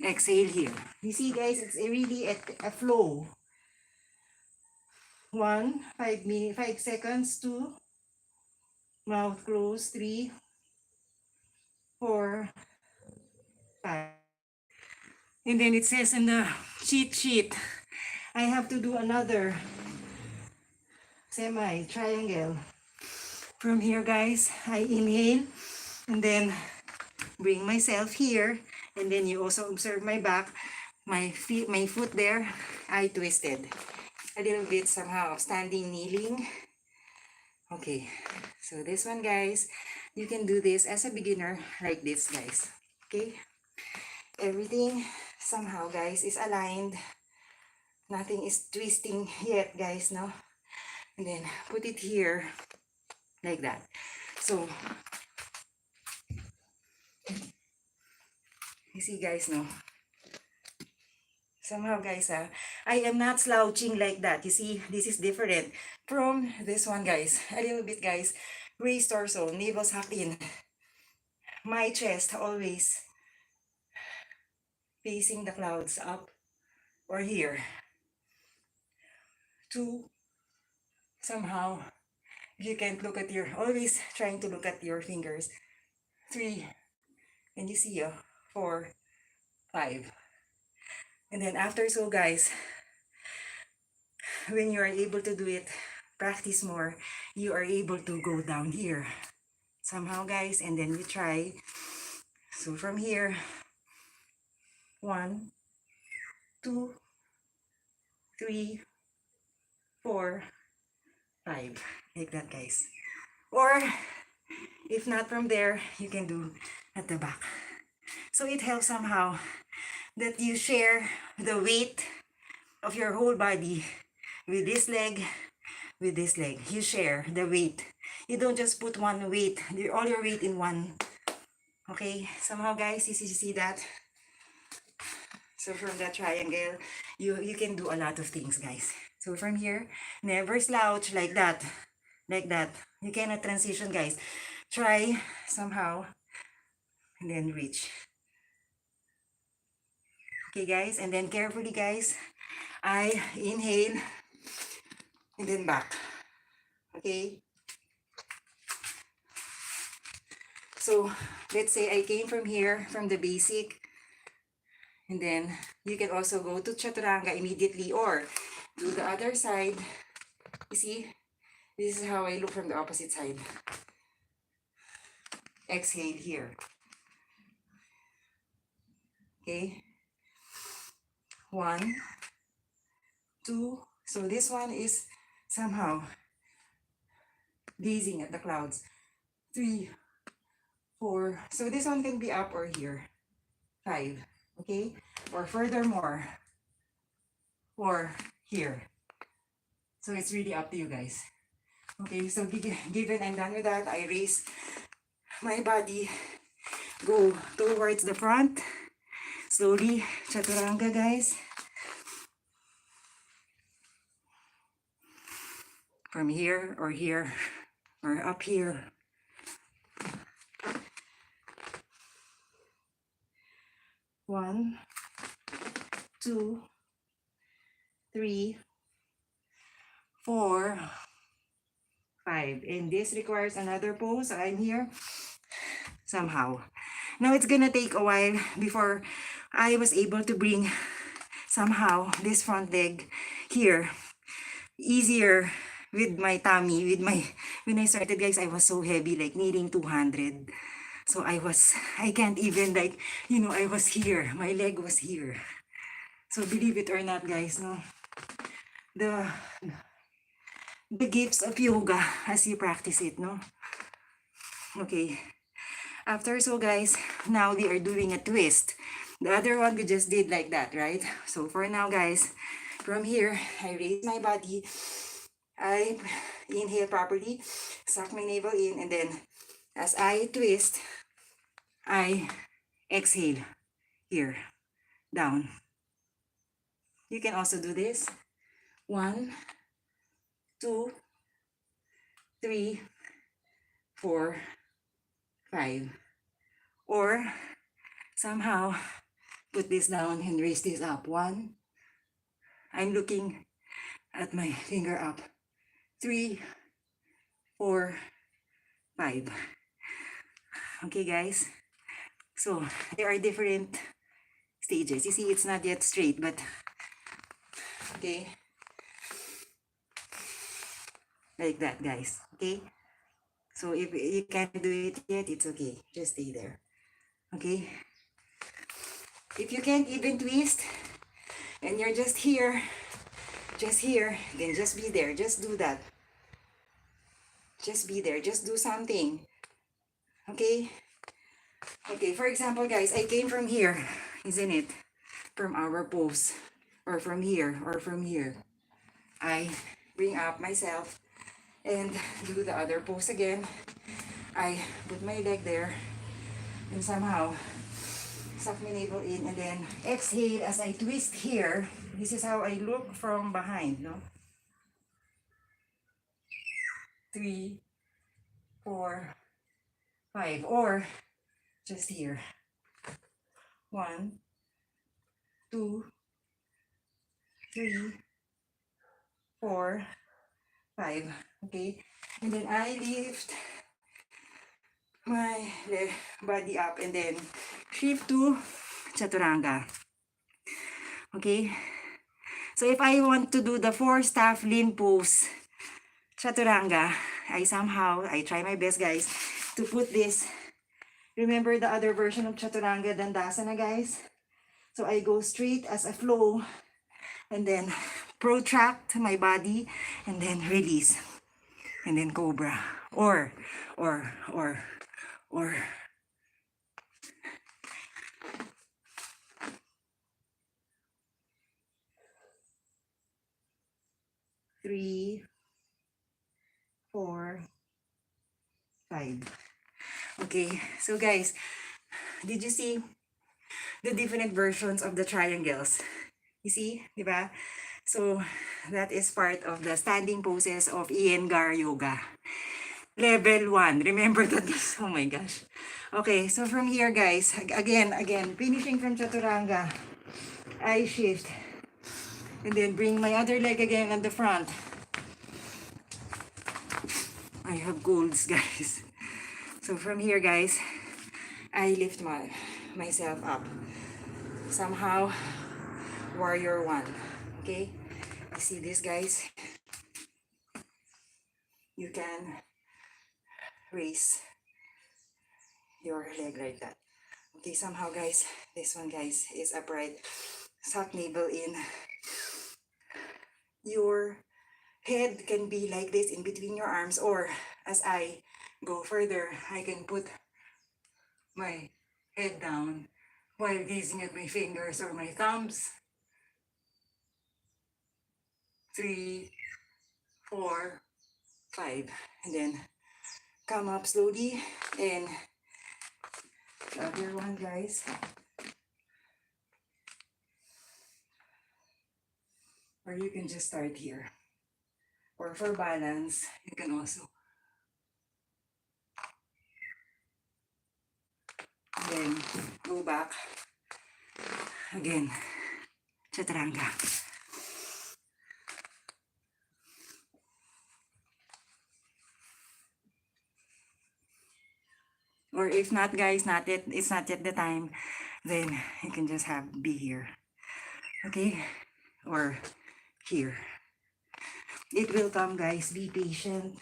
exhale here. You see, guys, it's really a flow. 1, 5 seconds, 2, mouth closed, 3, 4, 5. And then it says in the cheat sheet, I have to do another semi-triangle. From here, guys, I inhale and then bring myself here. And then you also observe my back, my feet, my foot there, I twisted. A little bit somehow standing, kneeling. Okay, so this one, guys, you can do this as a beginner like this, guys. Okay, everything somehow, guys, is aligned. Nothing is twisting yet, guys, no? And then put it here like that. So you see, guys, no? Somehow, guys, I am not slouching like that. You see, this is different from this one, guys. A little bit, guys. Raise torso, navel sucked in. My chest always facing the clouds up or here. 2, somehow, you can't look at your, always trying to look at your fingers. 3, and you see, 4, 5. And then after, so guys, when you are able to do it, practice more, you are able to go down here. Somehow, guys, and then you try. So from here, 1, 2, 3, 4, 5. Like that, guys. Or, if not from there, you can do at the back. So it helps somehow that you share the weight of your whole body with this leg, with this leg. You share the weight. You don't just put one weight, all your weight in one. Okay, somehow guys, you see that? So from that triangle, you can do a lot of things, guys. So from here, never slouch like that. Like that. You cannot transition, guys. Try somehow and then reach. Okay, guys, and then carefully, guys, I inhale and then back. Okay? So, let's say I came from here, from the basic, and then you can also go to chaturanga immediately or do the other side. You see? This is how I look from the opposite side. Exhale here. Okay? 1, 2. So this one is somehow gazing at the clouds. 3, 4. So this one can be up or here. 5. Okay? Or furthermore. Or here. So it's really up to you guys. Okay, so given I'm done with that, I raise my body, go towards the front. Slowly, chaturanga, guys. From here, or up here. One, 2, 3, 4, 5. And this requires another pose. I'm here. Somehow. Now it's gonna take a while before I was able to bring somehow this front leg here. Easier with my tummy, when I started, guys, I was so heavy, like needing 200. So I can't even, like, I was here. My leg was here. So believe it or not, guys, no? The gifts of yoga as you practice it, no? Okay. After, so guys, now we are doing a twist. The other one we just did like that, right? So for now, guys, from here, I raise my body. I inhale properly, suck my navel in, and then as I twist, I exhale here, down. You can also do this. 1, 2, 3, 4, 5. Or somehow put this down and raise this up. 1. I'm looking at my finger up. 3, 4, 5. Okay, guys. So there are different stages. You see, it's not yet straight, but okay. Like that, guys. Okay. So if you can't do it yet, it's okay. Just stay there. Okay. If you can't even twist and you're just here, then just be there. Just do that. Just be there. Just do something. Okay? Okay, for example, guys, I came from here, isn't it? From our pose. Or from here, or from here. I bring up myself and do the other pose again. I put my leg there and somehow suck my navel in and then exhale as I twist here. This is how I look from behind, no? 3, 4, 5, or just here. 1, 2, 3, 4, 5. Okay, and then I lift my body up and then shift to chaturanga. Okay, so if I want to do the 4 staff lean pose chaturanga, I try my best, guys, to put this. Remember the other version of chaturanga, dandasana, guys? So I go straight as a flow and then protract my body and then release and then cobra or 3, 4, 5. Okay, so guys, did you see the different versions of the triangles? You see, di ba? So that is part of the standing poses of Iyengar yoga. Level 1. Remember that? Oh my gosh. Okay, so from here guys, again, finishing from chaturanga, I shift. And then bring my other leg again on the front. I have colds, guys. So from here, guys, I lift myself up. Somehow, warrior 1. Okay? You see this, guys? You can raise your leg like that. Okay, somehow, guys, this one, guys, is upright. Suck navel in. Your head can be like this in between your arms, or as I go further, I can put my head down while gazing at my fingers or my thumbs. 3, 4, 5, and then come up slowly, and the other one, guys, or you can just start here, or for balance you can also, then go back again, chaturanga. Or if not, guys, it's not yet the time, then you can just be here, okay, or here. It will come, guys. Be patient.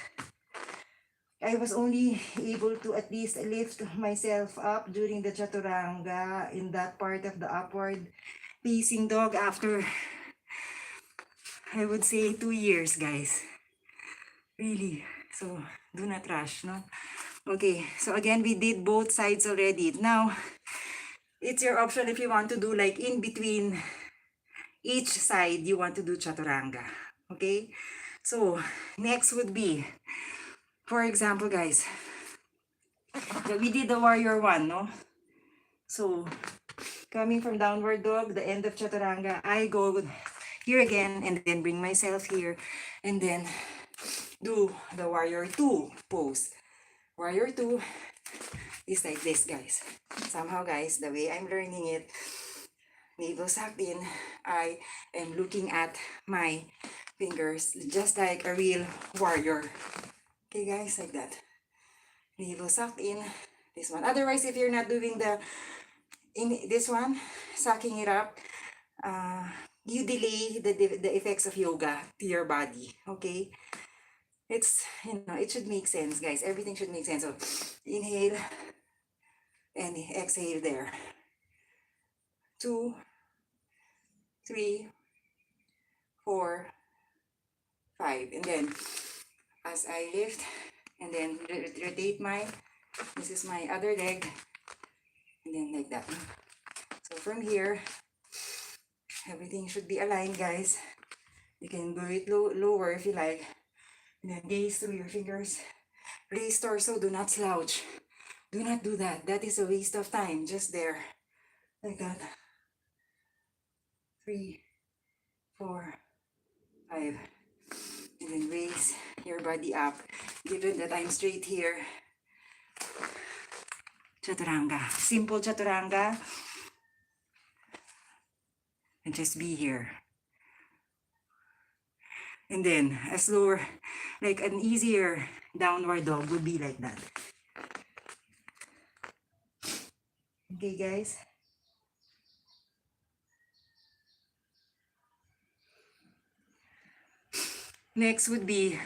I was only able to at least lift myself up during the chaturanga in that part of the upward facing dog after, I would say, 2 years, guys. Really. So do not rush, no? Okay, so again, we did both sides already. Now, it's your option if you want to do like in between each side, you want to do chaturanga. Okay? So, next would be, for example, guys, we did the warrior 1, no? So, coming from downward dog, the end of chaturanga, I go here again and then bring myself here and then do the warrior 2 pose. Warrior 2 is like this, guys. Somehow, guys, the way I'm learning it, navel sucked in, I am looking at my fingers just like a real warrior. Okay, guys, like that. Navel sucked in, this one. Otherwise, if you're not doing this one, sucking it up, you delay the effects of yoga to your body, okay? It's, it should make sense, guys. Everything should make sense. So, inhale and exhale there. 2, 3, 4, 5. And then, as I lift, and then rotate this is my other leg, and then like that. So from here, everything should be aligned, guys. You can do it lower if you like. And then gaze through your fingers. Raise torso, do not slouch. Do not do that. That is a waste of time. Just there. Like that. 3, 4, 5. And then raise your body up. Given that I'm straight here. Chaturanga. Simple chaturanga. And just be here. And then a slower, like an easier downward dog would be like that. Okay, guys. Next would be,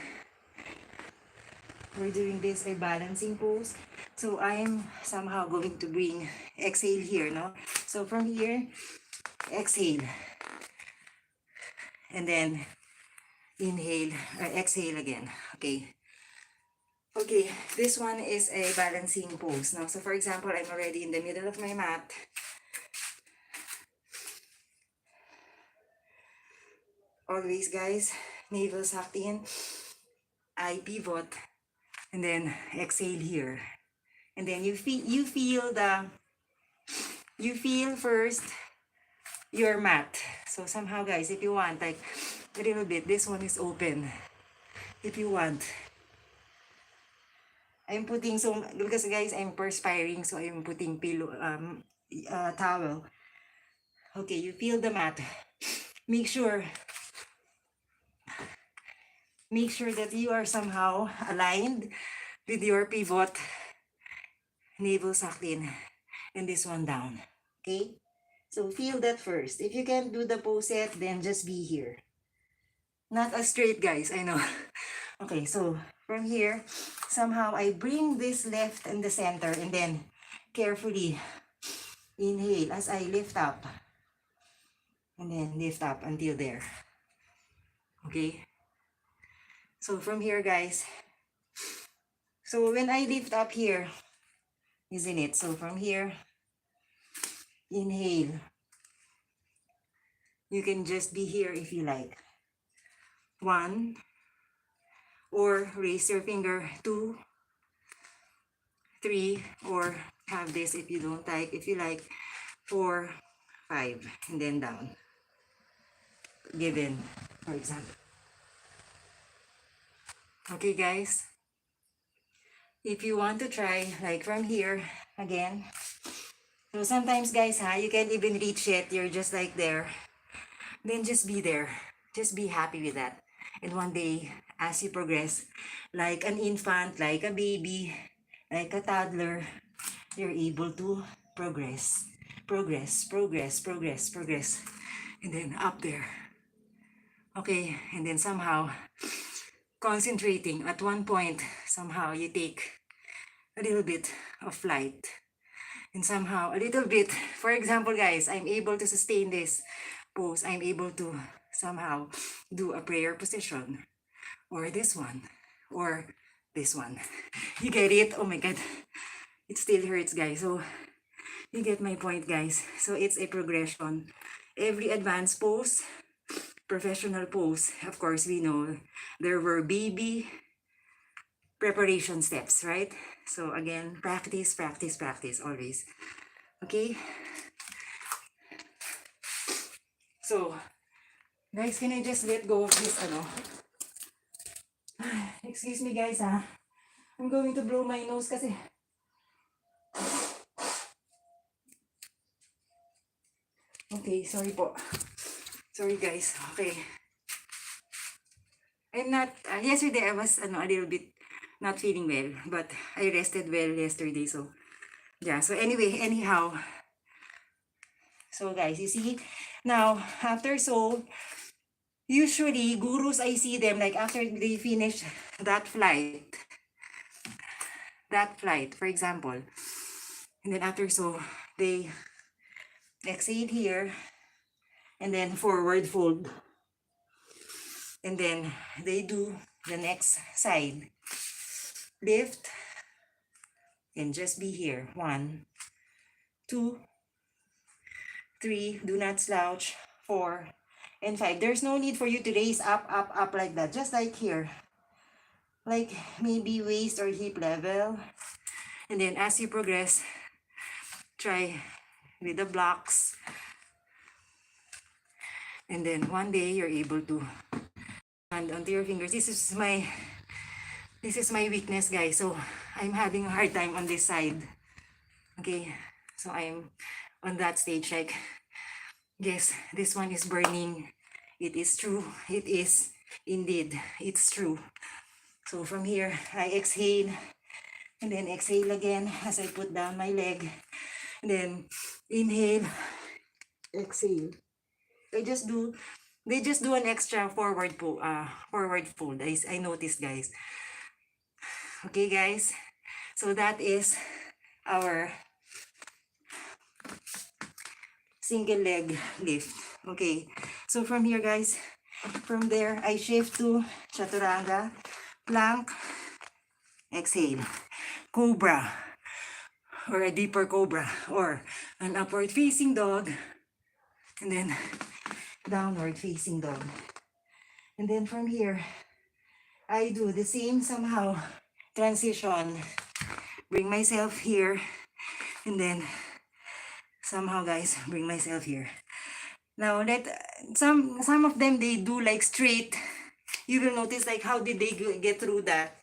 we're doing this a balancing pose. So I'm somehow going to bring exhale here, no? So from here, exhale. And then inhale or exhale again. Okay. Okay, this one is a balancing pose. Now, so for example, I'm already in the middle of my mat. Always, guys, navel sucked in. I pivot, and then exhale here. And then you feel first your mat. So somehow, guys, if you want, like a little bit, this one is open. If you want, I'm putting, so because guys, I'm perspiring, so I'm putting pillow, towel. Okay, you feel the mat. Make sure that you are somehow aligned with your pivot, navel sucked in, and this one down. Okay, so feel that first. If you can't do the pose yet, then just be here. Not as straight, guys, I know. Okay, so from here, somehow I bring this left in the center, and then carefully inhale as I lift up, and then lift up until there. Okay, so from here, guys, so when I lift up here, isn't it? So from here, inhale. You can just be here if you like. 1, or raise your finger. 2, 3, or have this if you don't like. If you like, 4, 5, and then down. Given, for example. Okay, guys. If you want to try, like from here, again. So sometimes, guys, you can't even reach it. You're just like there. Then just be there. Just be happy with that. And one day, as you progress, like an infant, like a baby, like a toddler, you're able to progress. Progress, progress, progress, progress. And then up there. Okay, and then somehow, concentrating at one point, somehow you take a little bit of flight. And somehow, a little bit, for example, guys, I'm able to sustain this pose. I'm able to somehow do a prayer position, or this one, or this one. You get it? Oh my God, it still hurts, guys. So you get my point, guys. So it's a progression. Every advanced pose, professional pose, of course, we know there were baby preparation steps, right? So again, practice, practice, practice always. Okay? So, guys, can I just let go of this, excuse me, guys, I'm going to blow my nose kasi. Okay, sorry po. Sorry, guys. Okay. I'm not, yesterday I was, a little bit not feeling well, but I rested well yesterday, so, yeah. So anyway, anyhow, so guys, you see, now, after so, usually, gurus, I see them, like, after they finish that flight, for example, and then after so, they exhale here, and then forward fold, and then they do the next side, lift, and just be here, 1, 2, 3, do not slouch, 4, and 5. There's no need for you to raise up, up, up like that, just like here, like maybe waist or hip level. And then as you progress, try with the blocks, and then one day you're able to hand onto your fingers. This is my weakness, guys, so I'm having a hard time on this side. Okay, so I'm on that stage, like, yes, this one is burning. It is true. It is indeed, it's true. So from here, I exhale, and then exhale again as I put down my leg, and then inhale, exhale. They just do an extra forward fold. I noticed, guys. Okay, guys. So that is our single leg lift. Okay, so from here guys, from there I shift to chaturanga, plank, exhale, cobra, or a deeper cobra, or an upward facing dog, and then downward facing dog. And then from here, I do the same somehow transition. Bring myself here, and then somehow guys, bring myself here. Now let some of them, they do like straight. You will notice like how did they get through that.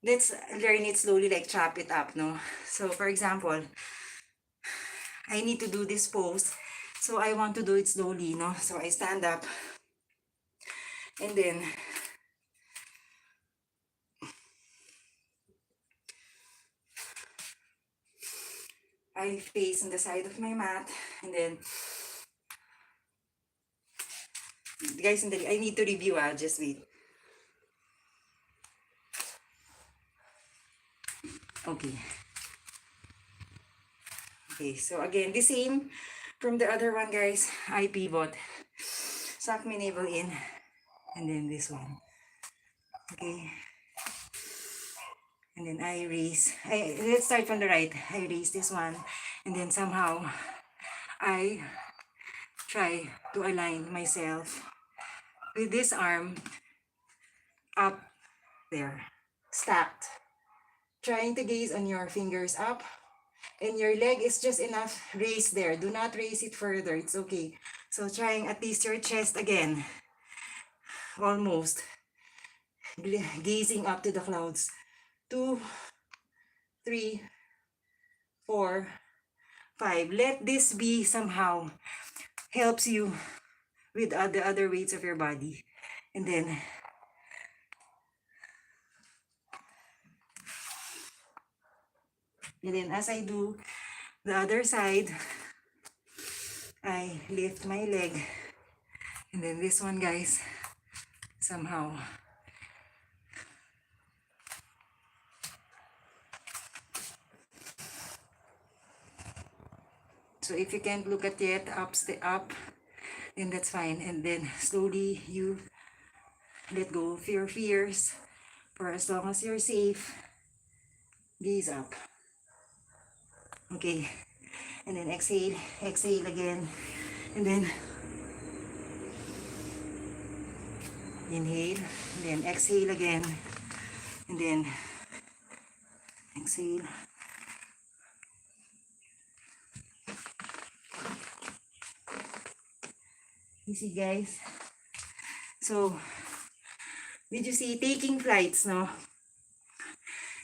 Let's learn it slowly, like chop it up, no? So for example, I need to do this pose. So I want to do it slowly, no? So I stand up, and then I face on the side of my mat, and then guys, I need to review, just wait. Okay. Okay, so again, the same from the other one, guys. I pivot, suck my navel in, and then this one. Okay. And then I raise. Let's start from the right. I raise this one, and then somehow I try to align myself with this arm up there, stacked. Trying to gaze on your fingers up, and your leg is just enough raise there. Do not raise it further. It's okay. So trying at least your chest again. Almost. Gazing up to the clouds. 2, 3, 4, 5. Let this be somehow helps you with the other weights of your body. And then as I do the other side, I lift my leg. And then this one, guys, somehow. So if you can't look at yet, up, then that's fine. And then slowly you let go of your fears for as long as you're safe. Gaze up. Okay. And then exhale, exhale again. And then inhale, and then exhale again. And then exhale. You see, guys? So, did you see taking flights, no?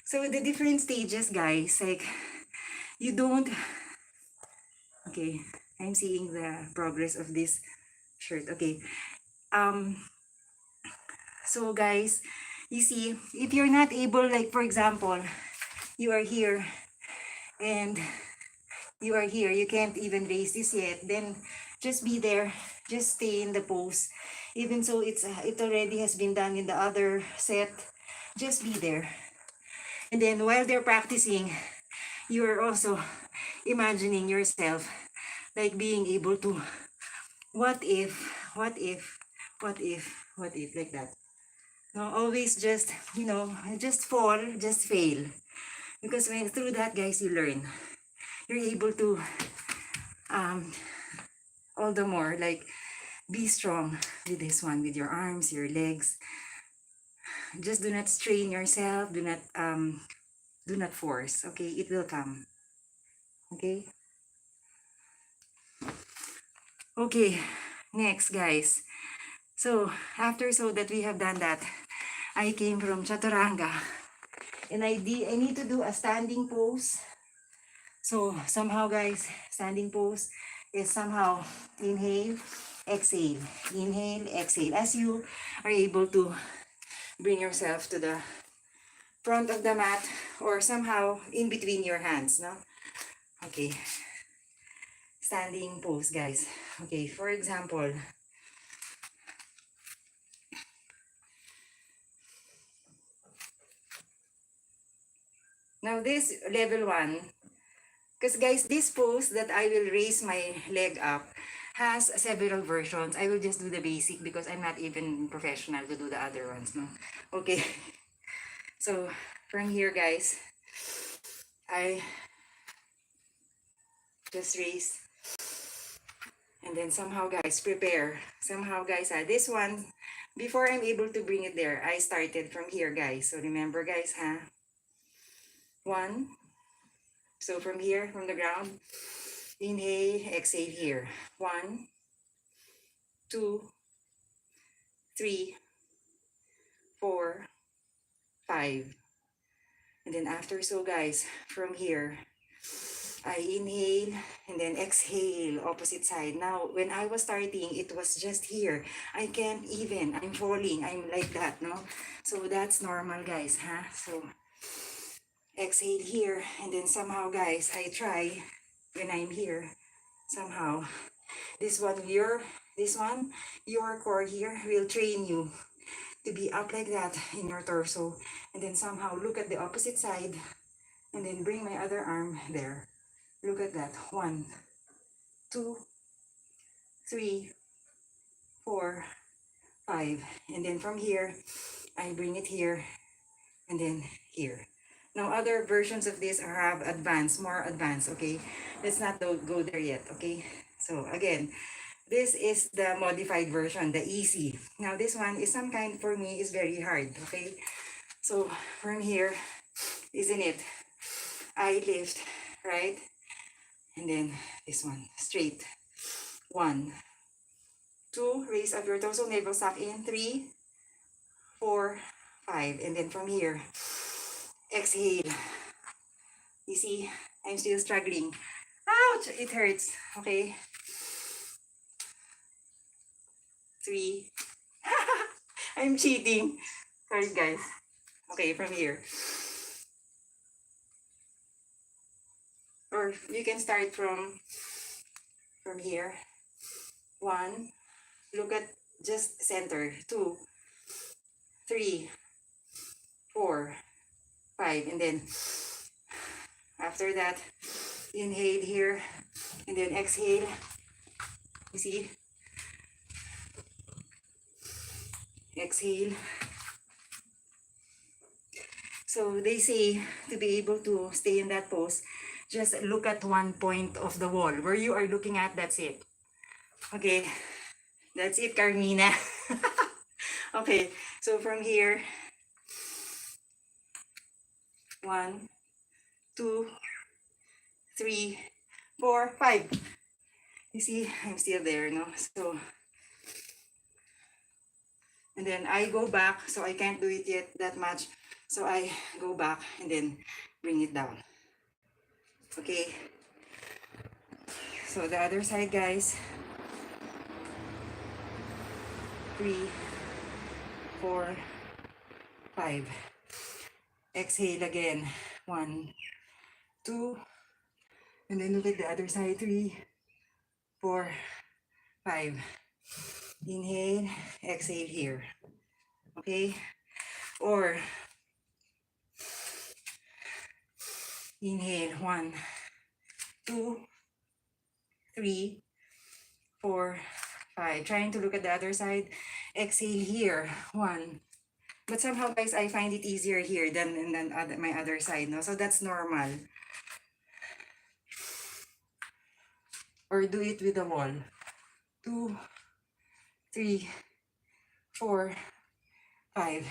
So, the different stages, guys, like, you don't... Okay, I'm seeing the progress of this shirt. Okay. So, guys, you see, if you're not able, like, for example, you are here, and you are here, you can't even raise this yet, then just be there, just stay in the pose. Even so it already has been done in the other set, just be there. And then while they're practicing, you are also imagining yourself like being able to what if, like that. No, always just, just fall, just fail. Because when through that, guys, you learn. You're able to all the more like be strong with this one, with your arms, your legs. Just do not strain yourself, do not force. Okay, it will come. Okay. Okay, next, guys. So after that we have done that, I came from chaturanga, and I need to do a standing pose. So somehow, guys, standing pose is somehow inhale, exhale, inhale, exhale. As you are able to bring yourself to the front of the mat or somehow in between your hands, no? Okay. Standing pose, guys. Okay, for example, now this level 1, Because guys, this pose that I will raise my leg up has several versions. I will just do the basic because I'm not even professional to do the other ones, no? Okay. So, from here, guys, I just raise. And then somehow, guys, prepare. Somehow, guys, this one, before I'm able to bring it there, I started from here, guys. So, remember, guys, One. So, from here, from the ground, inhale, exhale here. 1, 2, 3, 4, 5. And then after, so guys, from here, I inhale and then exhale, opposite side. Now, when I was starting, it was just here. I can't even, I'm falling, I'm like that, no? So that's normal, guys, So, exhale here, and then somehow, guys, I try, when I'm here, somehow, this one, your core here will train you to be up like that in your torso, and then somehow look at the opposite side, and then bring my other arm there. Look at that. 1, 2, 3, 4, 5, and then from here I bring it here and then here. Now other versions of this have advanced, more advanced. Okay, let's not go there yet. Okay, so again, this is the modified version, the easy. Now this one is some kind, for me, is very hard. Okay, so from here, isn't it? I lift, right? And then this one, straight. 1, 2, raise up your torso, navel suck in. 3, 4, 5. And then from here, exhale. You see, I'm still struggling. Ouch! It hurts. Okay. 3. I'm cheating. Sorry, guys. Okay, from here. Or you can start from here. 1. Look at just center. 2, 3, 4, 5. And then after that, inhale here. And then exhale. You see? Exhale. So they say to be able to stay in that pose, just look at one point of the wall. Where you are looking at, that's it. Okay, that's it, Carmina. Okay, so from here, 1, 2, 3, 4, 5. You see, I'm still there, no? So, and then I go back, so I can't do it yet that much. So I go back and then bring it down. Okay. So the other side, guys. 3, 4, 5. Exhale again. 1, 2. And then look at the other side. 3, 4, 5. Inhale, exhale here. Okay? Or inhale. 1, 2, 3, 4, 5. Trying to look at the other side. Exhale here. 1. But somehow, guys, I find it easier here than my other side, no? So that's normal. Or do it with the wall. 2, 3, 4, 5.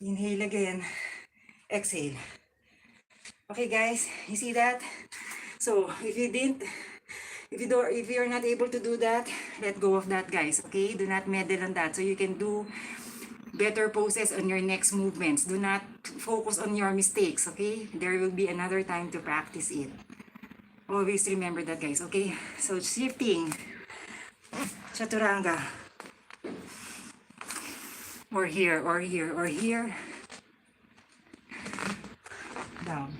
Inhale again. Exhale. Okay, guys, you see that? So if you're not able to do that, let go of that, guys. Okay, do not meddle on that. So you can do better poses on your next movements. Do not focus on your mistakes. Okay, there will be another time to practice it. Always remember that, guys. Okay, so shifting, chaturanga, or here, or here, or here, down.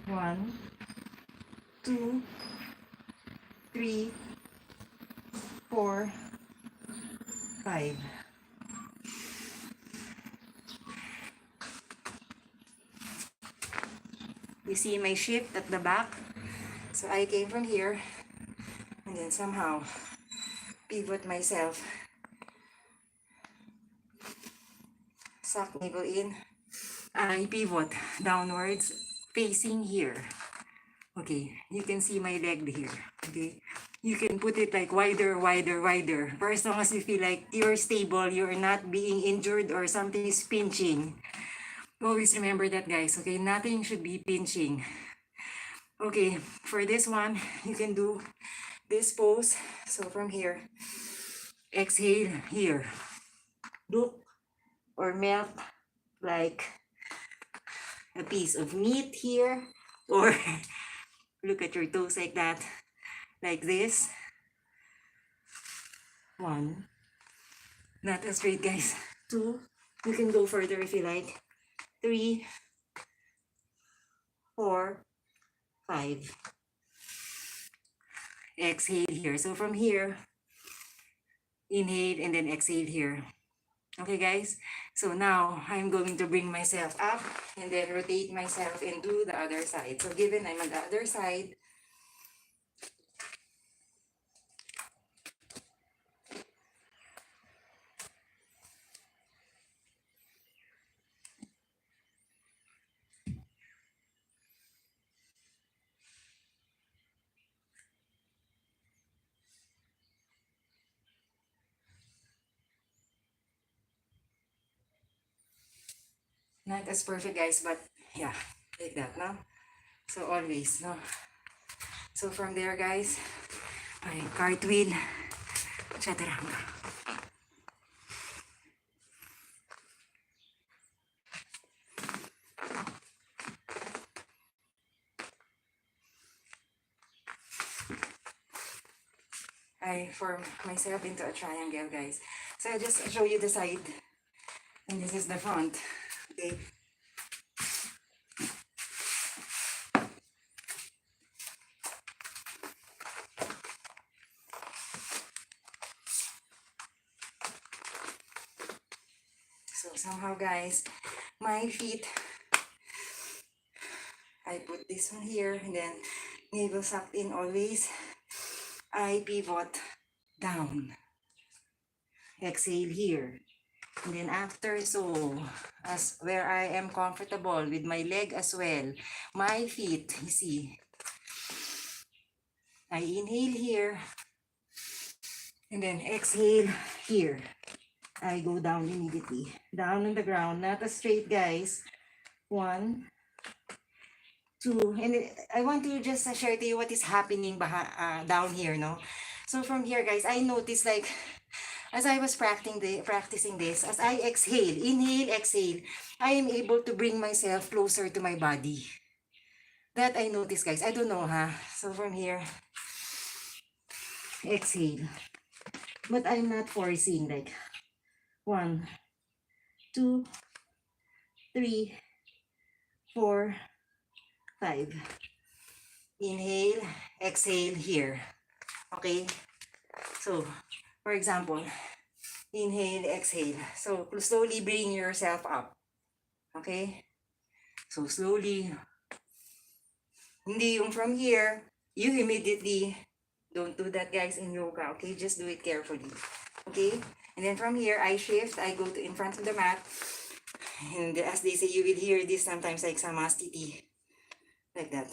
1, 2, 3, 4, 5. You see my shift at the back? So I came from here and then somehow pivot myself. Suck navel in. I pivot downwards facing here. Okay, you can see my leg here. Okay, you can put it like wider, wider, wider. For as long as you feel like you're stable, you're not being injured or something is pinching. Always remember that, guys. Okay, nothing should be pinching. Okay, for this one, you can do this pose. So from here, exhale here. Look or melt like a piece of meat here, or look at your toes like that, like this. One, not as straight, guys. Two, you can go further if you like. 3, 4, 5. Exhale here. So from here, inhale and then exhale here. Okay, guys? So now I'm going to bring myself up and then rotate myself and do the other side. So given I'm on the other side, not as perfect, guys, but yeah, like that, no? So always, no? So from there, guys, I cartwheel, chaturanga. I form myself into a triangle, guys. So I'll just show you the side. And this is the front. Okay. So somehow, guys, my feet, I put this one here and then navel sucked in always. I pivot down. Exhale here. And then after, so as where I am comfortable with my leg as well, my feet, you see, I inhale here and then exhale here. I go down immediately, down on the ground, not as straight, guys. 1, 2, and I want to just share to you what is happening down here, no? So from here, guys, I noticed like as I was practicing this, as I exhale, inhale, exhale, I am able to bring myself closer to my body. That I noticed, guys. I don't know, huh? So from here, exhale. But I'm not forcing, like 1, 2, 3, 4, 5. Inhale, exhale here. Okay? So, for example, inhale, exhale. So, slowly bring yourself up. Okay? So, slowly. Hindi yung from here, you immediately, don't do that, guys, in yoga. Okay? Just do it carefully. Okay? And then from here, I shift. I go to in front of the mat. And as they say, you will hear this sometimes like samastiti. Like that.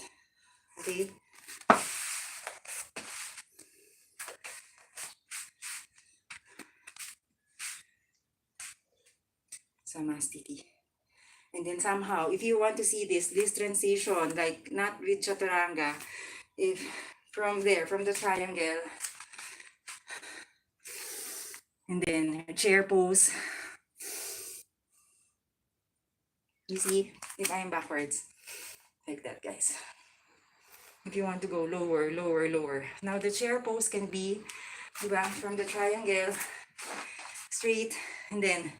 Okay? Samastiti. And then somehow, if you want to see this transition, like not with chaturanga, if from there, from the triangle, and then chair pose, you see, if I'm backwards, like that, guys. If you want to go lower, lower, lower. Now the chair pose can be, diba, from the triangle, straight, and then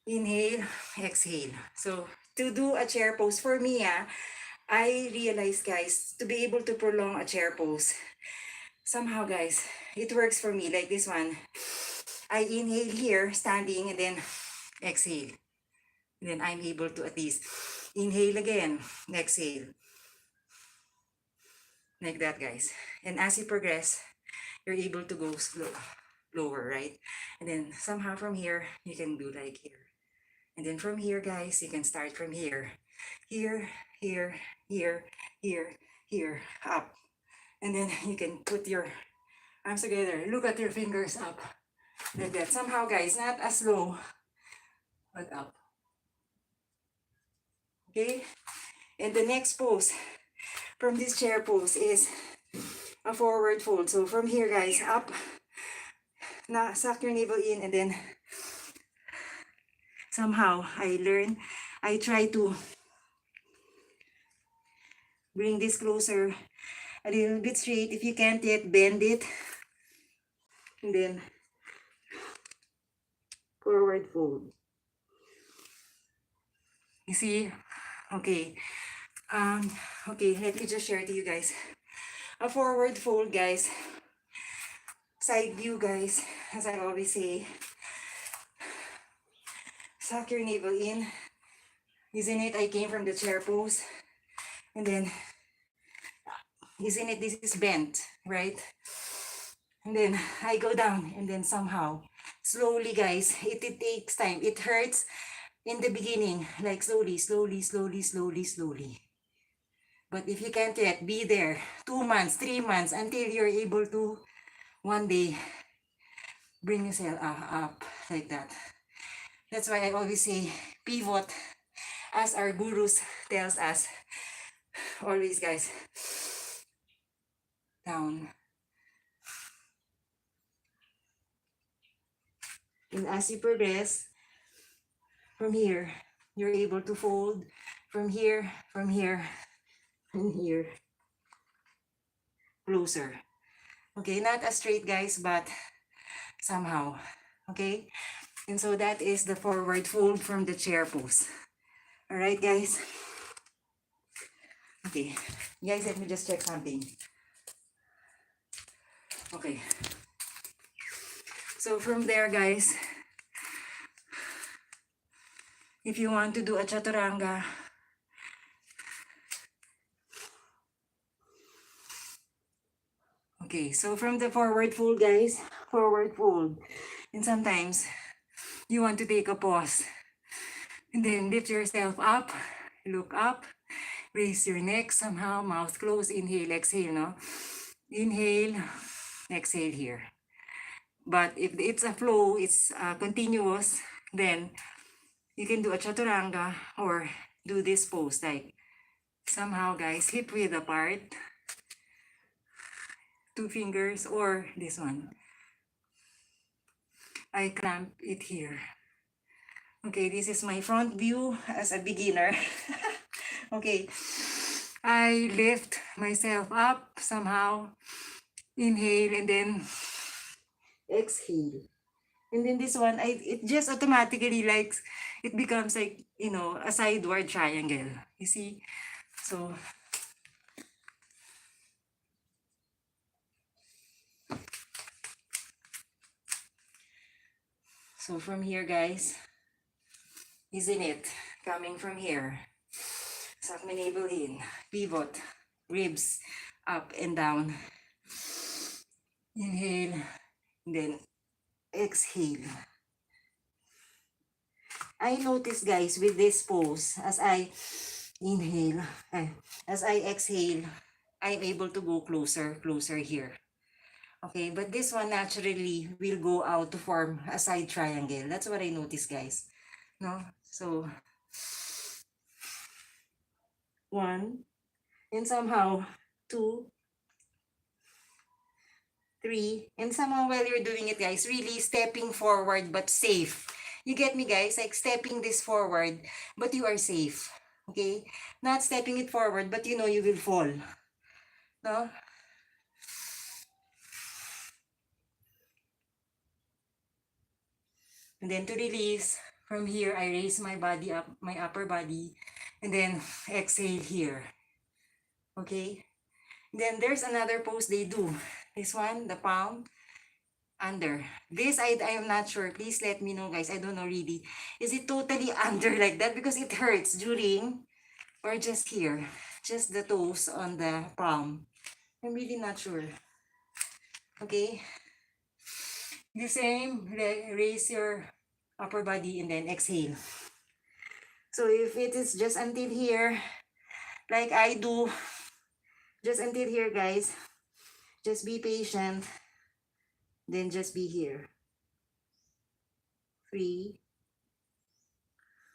inhale, exhale. So to do a chair pose, for me, I realized, guys, to be able to prolong a chair pose, somehow, guys, it works for me, like this one. I inhale here, standing, and then exhale. And then I'm able to at least Inhale again, exhale. Like that, guys. And as you progress, you're able to go lower, right? And then somehow from here, you can do like here. And then from here, guys, you can start from here. Here, here, here, here, here, up. And then you can put your arms together. Look at your fingers up. Like that. Somehow, guys, not as low, but up. Okay? And the next pose from this chair pose is a forward fold. So from here, guys, up. Now, suck your navel in, and then somehow I try to bring this closer a little bit straight. If you can't yet, bend it. And then forward fold. You see? Okay. Okay, let me just share to you guys. A forward fold, guys. Side view, guys. As I always say. Suck your navel in. Isn't it? I came from the chair pose. And then, isn't it? This is bent, right? And then I go down, and then somehow, slowly, guys, it takes time. It hurts in the beginning, like slowly, slowly, slowly, slowly, slowly. But if you can't yet, be there 2 months, 3 months, until you're able to one day bring yourself up like that. That's why I always say pivot, as our gurus tells us. Always, guys, down. And as you progress, from here, you're able to fold from here, and here, closer. Okay, not as straight, guys, but somehow. Okay, and so that is the forward fold from the chair pose. All right, guys. Okay, guys, let me just check something. Okay. So from there, guys, if you want to do a chaturanga, okay, so from the forward fold, guys, forward fold, and sometimes you want to take a pause, and then lift yourself up, look up, raise your neck somehow, mouth closed, inhale, exhale, no? Inhale, exhale here. But if it's a flow, it's continuous, then you can do a chaturanga or do this pose, like somehow, guys, hip width apart, 2 fingers, or this one. I clamp it here. Okay, this is my front view as a beginner. Okay, I lift myself up somehow, inhale, and then exhale. And then this one, it just automatically, like, it becomes like, you know, a sideward triangle. You see? So from here, guys, isn't it? Coming from here. Suck my navel in. Pivot. Ribs up and down. Inhale. And then exhale. I notice, guys, with this pose, as I inhale, as I exhale, I'm able to go closer here. Okay, but this one naturally will go out to form a side triangle. That's what I noticed, guys. No? So, 1, and somehow 2, 3, and somehow while you're doing it, guys, really stepping forward but safe. You get me, guys? Like stepping this forward, but you are safe. Okay? Not stepping it forward, but you know you will fall. No? And then to release, from here, I raise my body up, my upper body, and then exhale here. Okay? Then there's another pose they do. This one, the palm under. This, I am not sure. Please let me know, guys. I don't know really. Is it totally under like that? Because it hurts during or just here, just the toes on the palm. I'm really not sure. Okay, the same, raise your upper body and then exhale. So if it is just until here, like I do, just until here, guys, just be patient, then just be here. 3,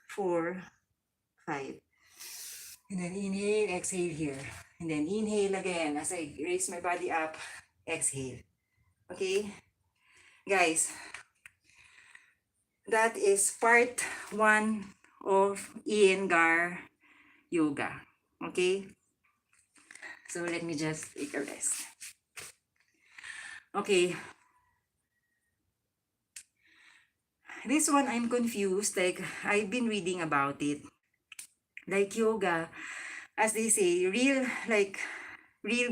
4, 5. And then inhale, exhale here. And then inhale again as I raise my body up, exhale. Okay? Guys, that is part 1 of Iyengar yoga. Okay? So let me just take a rest. Okay. This one I'm confused. Like, I've been reading about it. Like yoga, as they say, real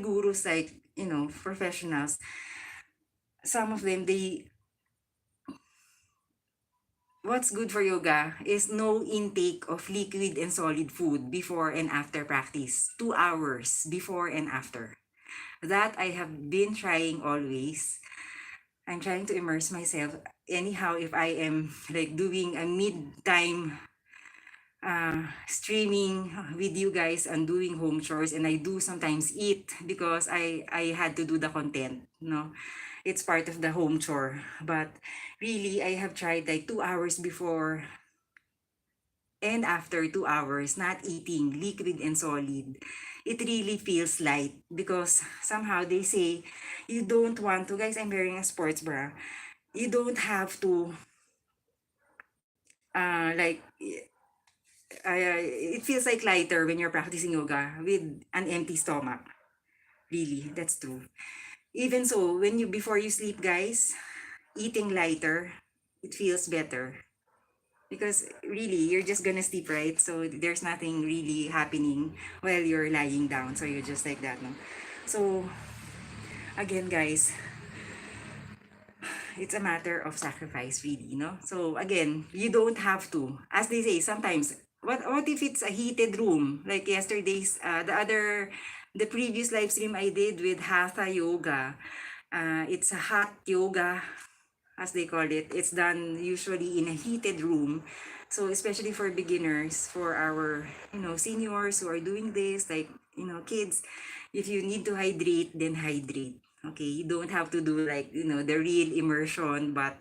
gurus, like, professionals, some of them, what's good for yoga is no intake of liquid and solid food before and after practice. 2 hours before and after. That I have been trying always. I'm trying to immerse myself. Anyhow, if I am like doing a mid-time streaming with you guys and doing home chores, and I do sometimes eat because I had to do the content, it's part of the home chore. But really, I have tried like 2 hours before and after 2 hours not eating liquid and solid. It really feels light because somehow they say you don't want to, guys, I'm wearing a sports bra, you don't have to like it feels like lighter when you're practicing yoga with an empty stomach. Really, that's true. Even so, when you before you sleep, guys, eating lighter, it feels better. Because really, you're just gonna sleep, right? So there's nothing really happening while you're lying down. So you're just like that, no? So, again, guys, it's a matter of sacrifice, really, no? So again, you don't have to. As they say, sometimes, what if it's a heated room? Like yesterday's, the previous live stream I did with Hatha Yoga. It's a hot yoga, as they call it. It's done usually in a heated room. So especially for beginners, for our, seniors who are doing this, like, kids, if you need to hydrate, then hydrate. Okay, you don't have to do like, the real immersion, but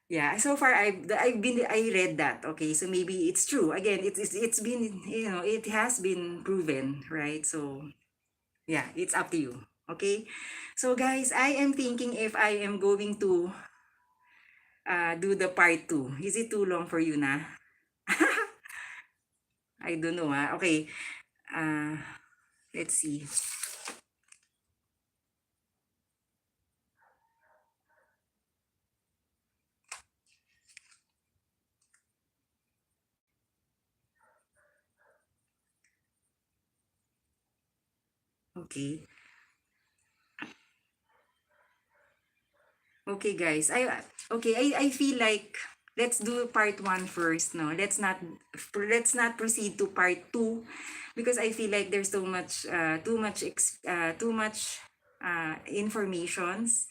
yeah, so far I read that. Okay, so maybe it's true. Again, it's been, it has been proven, right? So yeah, it's up to you. Okay, so guys, I am thinking if I am going to do the part 2. Is it too long for you na? I don't know, ah. Okay. Uh, let's see. Okay. Okay, guys. I feel like let's do part 1 first, no? Let's not proceed to part 2 because I feel like there's too much informations,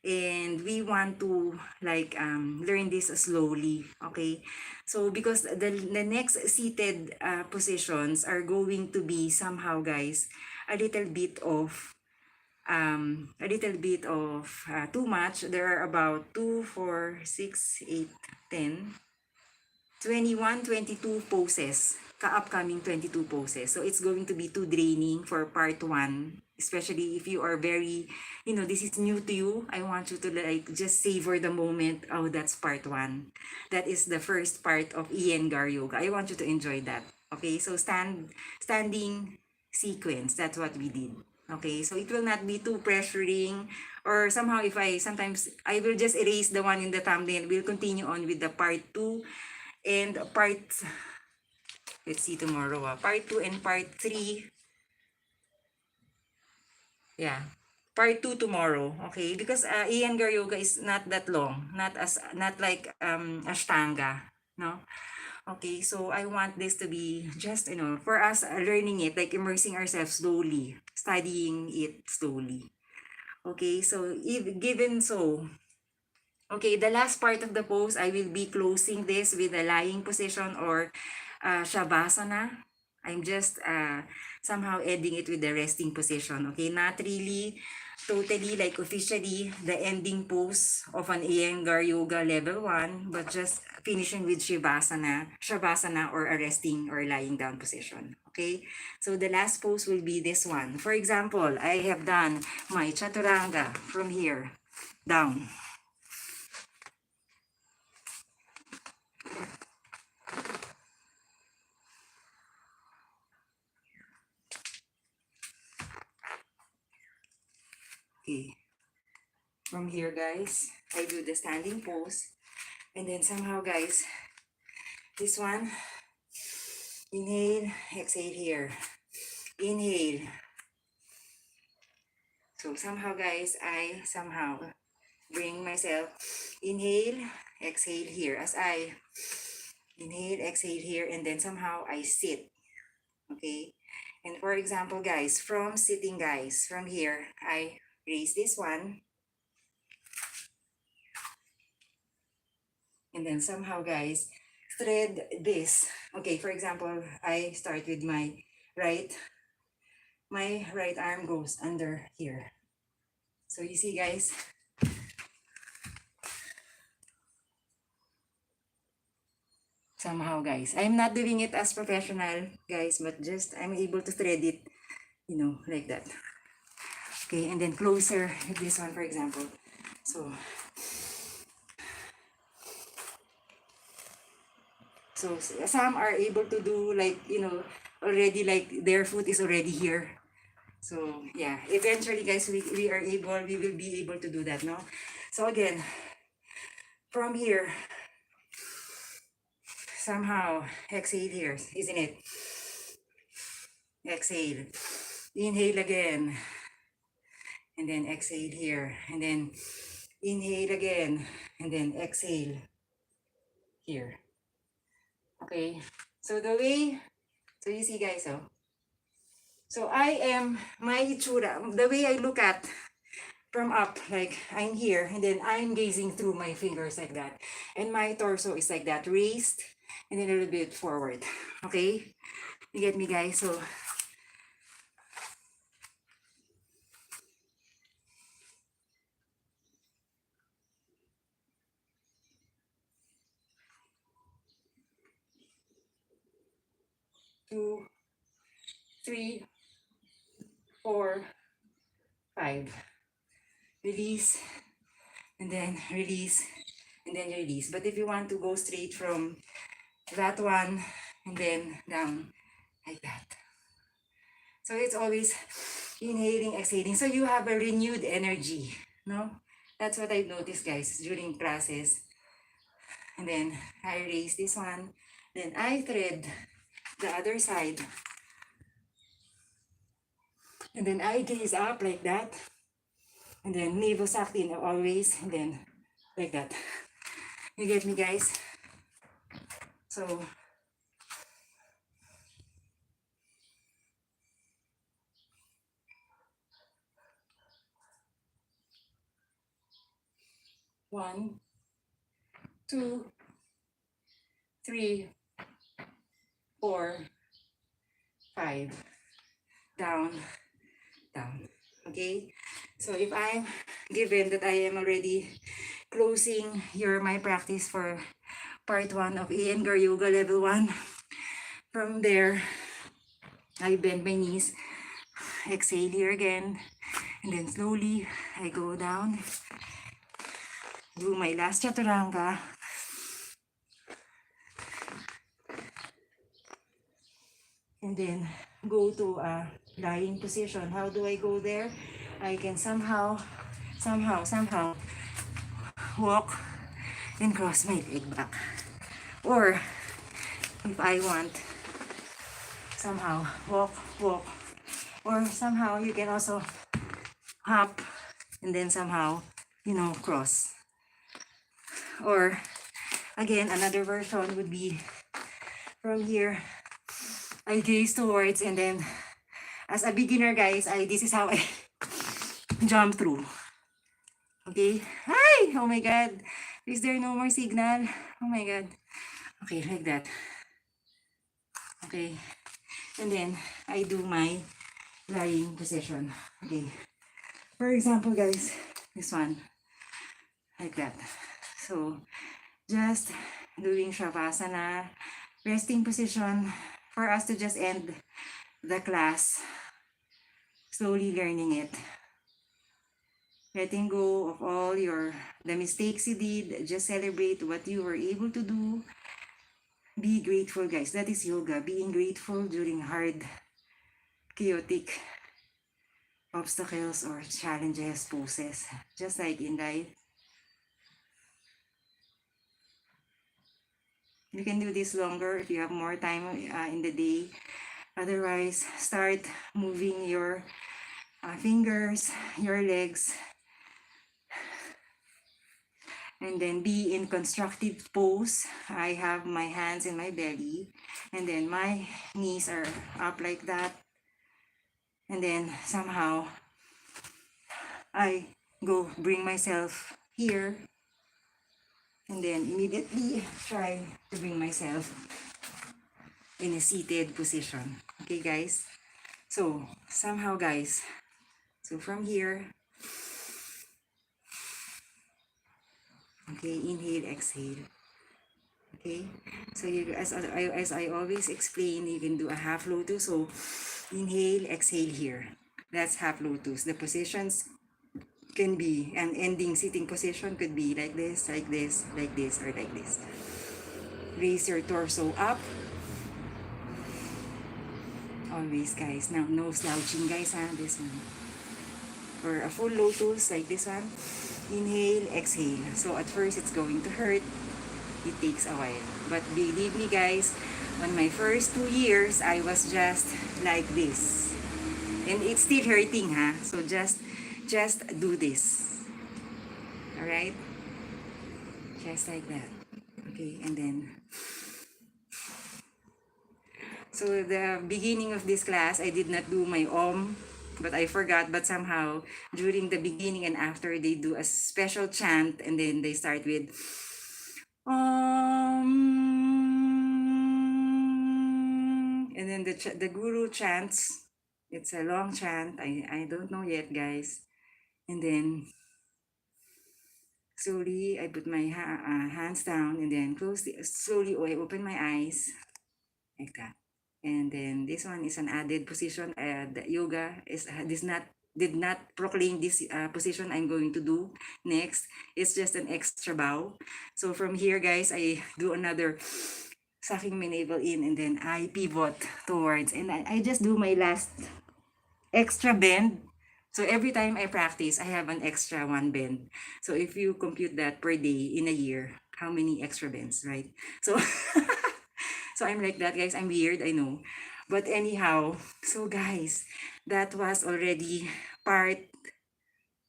and we want to like learn this slowly. Okay, so because the next seated positions are going to be somehow, guys, a little bit of too much. There are about 2, 4, 6, 8, 10, 21, 22 poses, ka-upcoming 22 poses. So it's going to be too draining for part 1, especially if you are very, this is new to you. I want you to like just savor the moment. Oh, that's part 1. That is the first part of Iyengar yoga. I want you to enjoy that. Okay, so standing sequence, that's what we did. Okay, so it will not be too pressuring, or somehow if sometimes I will just erase the one in the thumbnail. We'll continue on with the part 2 and let's see tomorrow, part 2 and part 3. Yeah, part 2 tomorrow. Okay, because Iyengar yoga is not that long, not like Ashtanga, no? Okay, so I want this to be just, for us learning it, like immersing ourselves slowly, studying it slowly. Okay, so if given so, okay, the last part of the pose, I will be closing this with a lying position or shavasana. I'm just somehow ending it with the resting position. Okay, not really totally like officially the ending pose of an Iyengar Yoga level 1, but just finishing with shavasana or a resting or lying down position. Okay, so the last pose will be this one. For example, I have done my chaturanga from here down. Okay, from here guys, I do the standing pose, and then somehow guys, this one, inhale, exhale here, inhale. So somehow guys, I somehow bring myself, inhale, exhale here, as I inhale, exhale here, and then somehow I sit, okay? And for example guys, from sitting guys, from here, I raise this one, and then somehow guys, thread this. Okay, for example, I start with my right arm goes under here. So you see guys, somehow guys, I'm not doing it as professional guys, but just I'm able to thread it, like that. Okay, and then closer with this one, for example. So some are able to do like, already like their foot is already here. So yeah, eventually guys, we will be able to do that, no? So again, from here, somehow exhale here, isn't it? Exhale, inhale again, and then exhale here, and then inhale again, and then exhale here. Okay, so so you see guys, so I am, my itsura, the way I look at from up, like I'm here, and then I'm gazing through my fingers like that, and my torso is like that, raised, and then a little bit forward. Okay, you get me guys? So two, three, four, five. Release, and then release, and then release. But if you want to go straight from that one and then down like that, so it's always inhaling, exhaling, so you have a renewed energy, no? That's what I've noticed guys during classes. And then I raise this one, then I thread the other side, and then I gaze up like that, and then navel sucked in always, and then like that. You get me guys? So one, two, three, four, five, down, down. Okay, so if I'm given that I am already closing my practice for part 1 of Iyengar Yoga level 1, from there I bend my knees, exhale here again, and then slowly I go down, do my last chaturanga, and then go to a lying position. How do I go there? I can somehow walk and cross my leg back. Or if I want, somehow walk, or somehow you can also hop and then somehow, cross. Or again, another version would be from here, I gaze towards, and then as a beginner, guys, this is how I jump through. Okay. Hi! Oh my God. Is there no more signal? Oh my God. Okay, like that. Okay. And then, I do my lying position. Okay. For example, guys, this one. Like that. So, just doing Shavasana, resting position for us to just end the class. Slowly learning it. Letting go of all the mistakes you did. Just celebrate what you were able to do. Be grateful, guys. That is yoga. Being grateful during hard, chaotic obstacles or challenges, poses. Just like in life. You can do this longer if you have more time in the day. Otherwise, start moving your fingers, your legs, and then be in constructive pose. I have my hands in my belly, and then my knees are up like that. And then somehow I bring myself here, and then immediately try to bring myself in a seated position. Okay, guys? So, somehow, guys, so from here, okay, inhale, exhale. Okay, so as I always explain, you can do a half lotus. So, inhale, exhale here. That's half lotus. The positions can be, an ending sitting position could be like this, like this, like this, or like this. Raise your torso up. Always, guys. Now, no slouching, guys, ha? This one. For a full lotus, like this one. Inhale, exhale. So, at first, it's going to hurt. It takes a while. But believe me, guys, on my first 2 years, I was just like this. And it's still hurting, ha? So, just do this. Alright? Just like that. Okay, and then... So, the beginning of this class, I did not do my but I forgot. But somehow, during the beginning and after, they do a special chant, and then they start with and then the guru chants. It's a long chant. I don't know yet, guys. And then slowly I put my hands down, and then slowly I open my eyes like that. And then this one is an added position. The yoga did not proclaim this position I'm going to do next. It's just an extra bow. So from here, guys, I do another sucking my navel in, and then I pivot towards, and I just do my last extra bend. So every time I practice, I have an extra one bend. So if you compute that per day in a year, how many extra bends, right? So so I'm like that, guys. I'm weird, I know. But anyhow, so guys, that was already part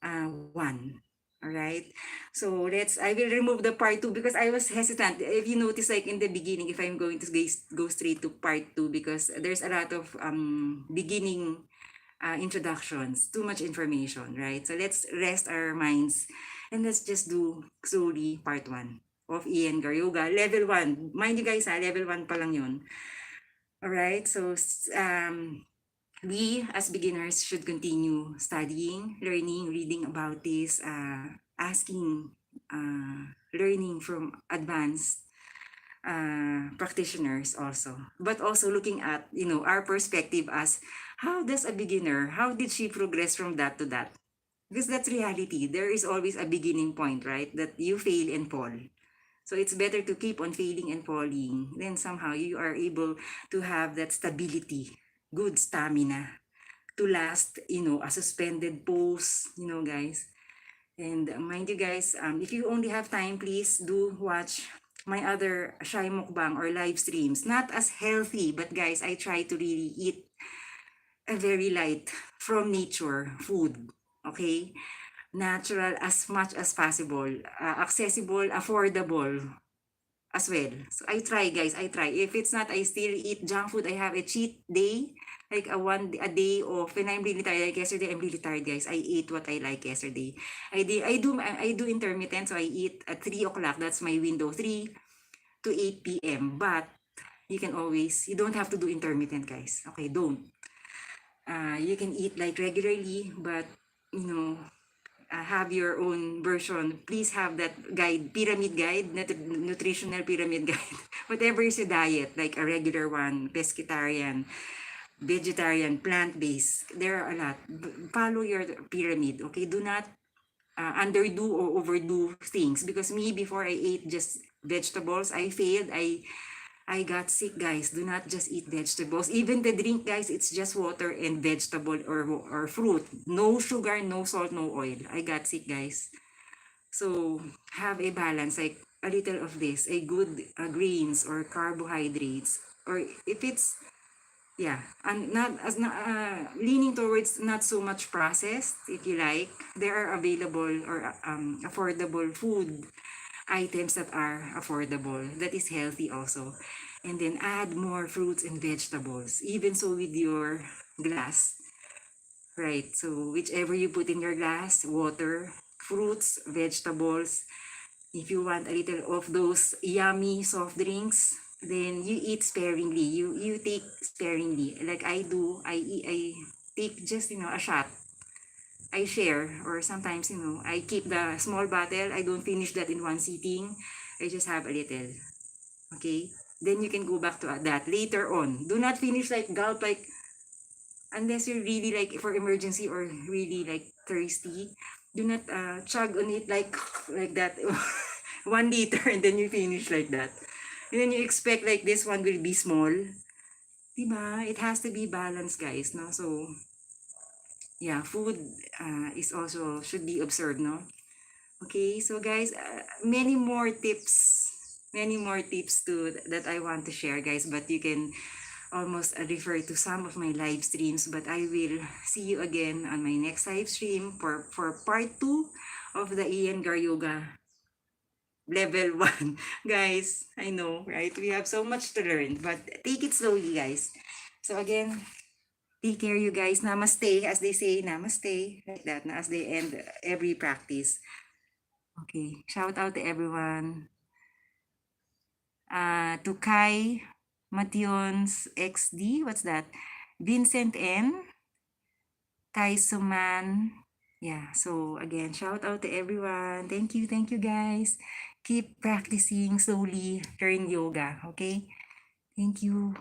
1. All right. So I will remove the part 2 because I was hesitant. If you notice, like in the beginning, if I'm going to go straight to part 2, because there's a lot of beginning introductions, too much information, right? So let's rest our minds and let's just do slowly part 1 of Iyengar Yoga, level 1. Mind you, guys, level 1 pa lang yun. Alright, so we as beginners should continue studying, learning, reading about this, asking, learning from advanced practitioners also. But also looking at, our perspective as, how does a beginner, how did she progress from that to that? Because that's reality. There is always a beginning point, right? That you fail and fall. So it's better to keep on failing and falling. Then somehow you are able to have that stability, good stamina to last, a suspended pose, guys. And mind you, guys, if you only have time, please do watch my other shy mukbang or live streams. Not as healthy, but guys, I try to really eat a very light from nature food. Okay? Natural as much as possible, accessible, affordable. as well. So I try, guys. I try. If it's not, I still eat junk food. I have a cheat day, like a day off. When I'm really tired, like yesterday, I'm really tired, guys. I ate what I like yesterday. I do intermittent, so I eat at 3 o'clock. That's my window, 3 to 8 p.m. But you don't have to do intermittent, guys. Okay, don't. You can eat like regularly, but you know, have your own version. Please have that guide, pyramid guide, nutritional pyramid guide. Whatever is your diet, like a regular one, pescatarian, vegetarian, plant-based. There are a lot. Follow your pyramid, okay? Do not underdo or overdo things. Because me, before I ate just vegetables, I failed. I got sick, guys. Do not just eat vegetables. Even the drink, guys, it's just water and vegetable or fruit. No sugar, no salt, no oil. I got sick, guys. So have a balance, like a little of this, a good grains or carbohydrates. Or if it's, yeah, and not as not leaning towards not so much processed, if you like. There are available or affordable food items that are affordable, that is healthy also. And then add more fruits and vegetables, even so with your glass, right? So whichever you put in your glass, water, fruits, vegetables. If you want a little of those yummy soft drinks, then you eat sparingly. You take sparingly. Like I do, I take just, a shot. I share, or sometimes, I keep the small bottle. I don't finish that in one sitting. I just have a little. Okay? Then you can go back to that later on. Do not finish like gulp, like, unless you're really like for emergency or really like thirsty. Do not chug on it like that. 1 liter and then you finish like that. And then you expect like this one will be small. Diba? It has to be balanced, guys, no? So, yeah, food is also should be observed, no? Okay, so guys, many more tips to that I want to share, guys, but you can almost refer to some of my live streams, but I will see you again on my next live stream for part 2 of the Ian Gar Yoga level 1. Guys, I know, right? We have so much to learn, but take it slowly, guys. So again, take care, you guys. Namaste, as they say, namaste, like that, as they end every practice. Okay, shout out to everyone. To Kai, Mations XD, what's that? Vincent N, Kai Suman. Yeah, so again, shout out to everyone. Thank you guys. Keep practicing slowly, learn yoga, okay? Thank you.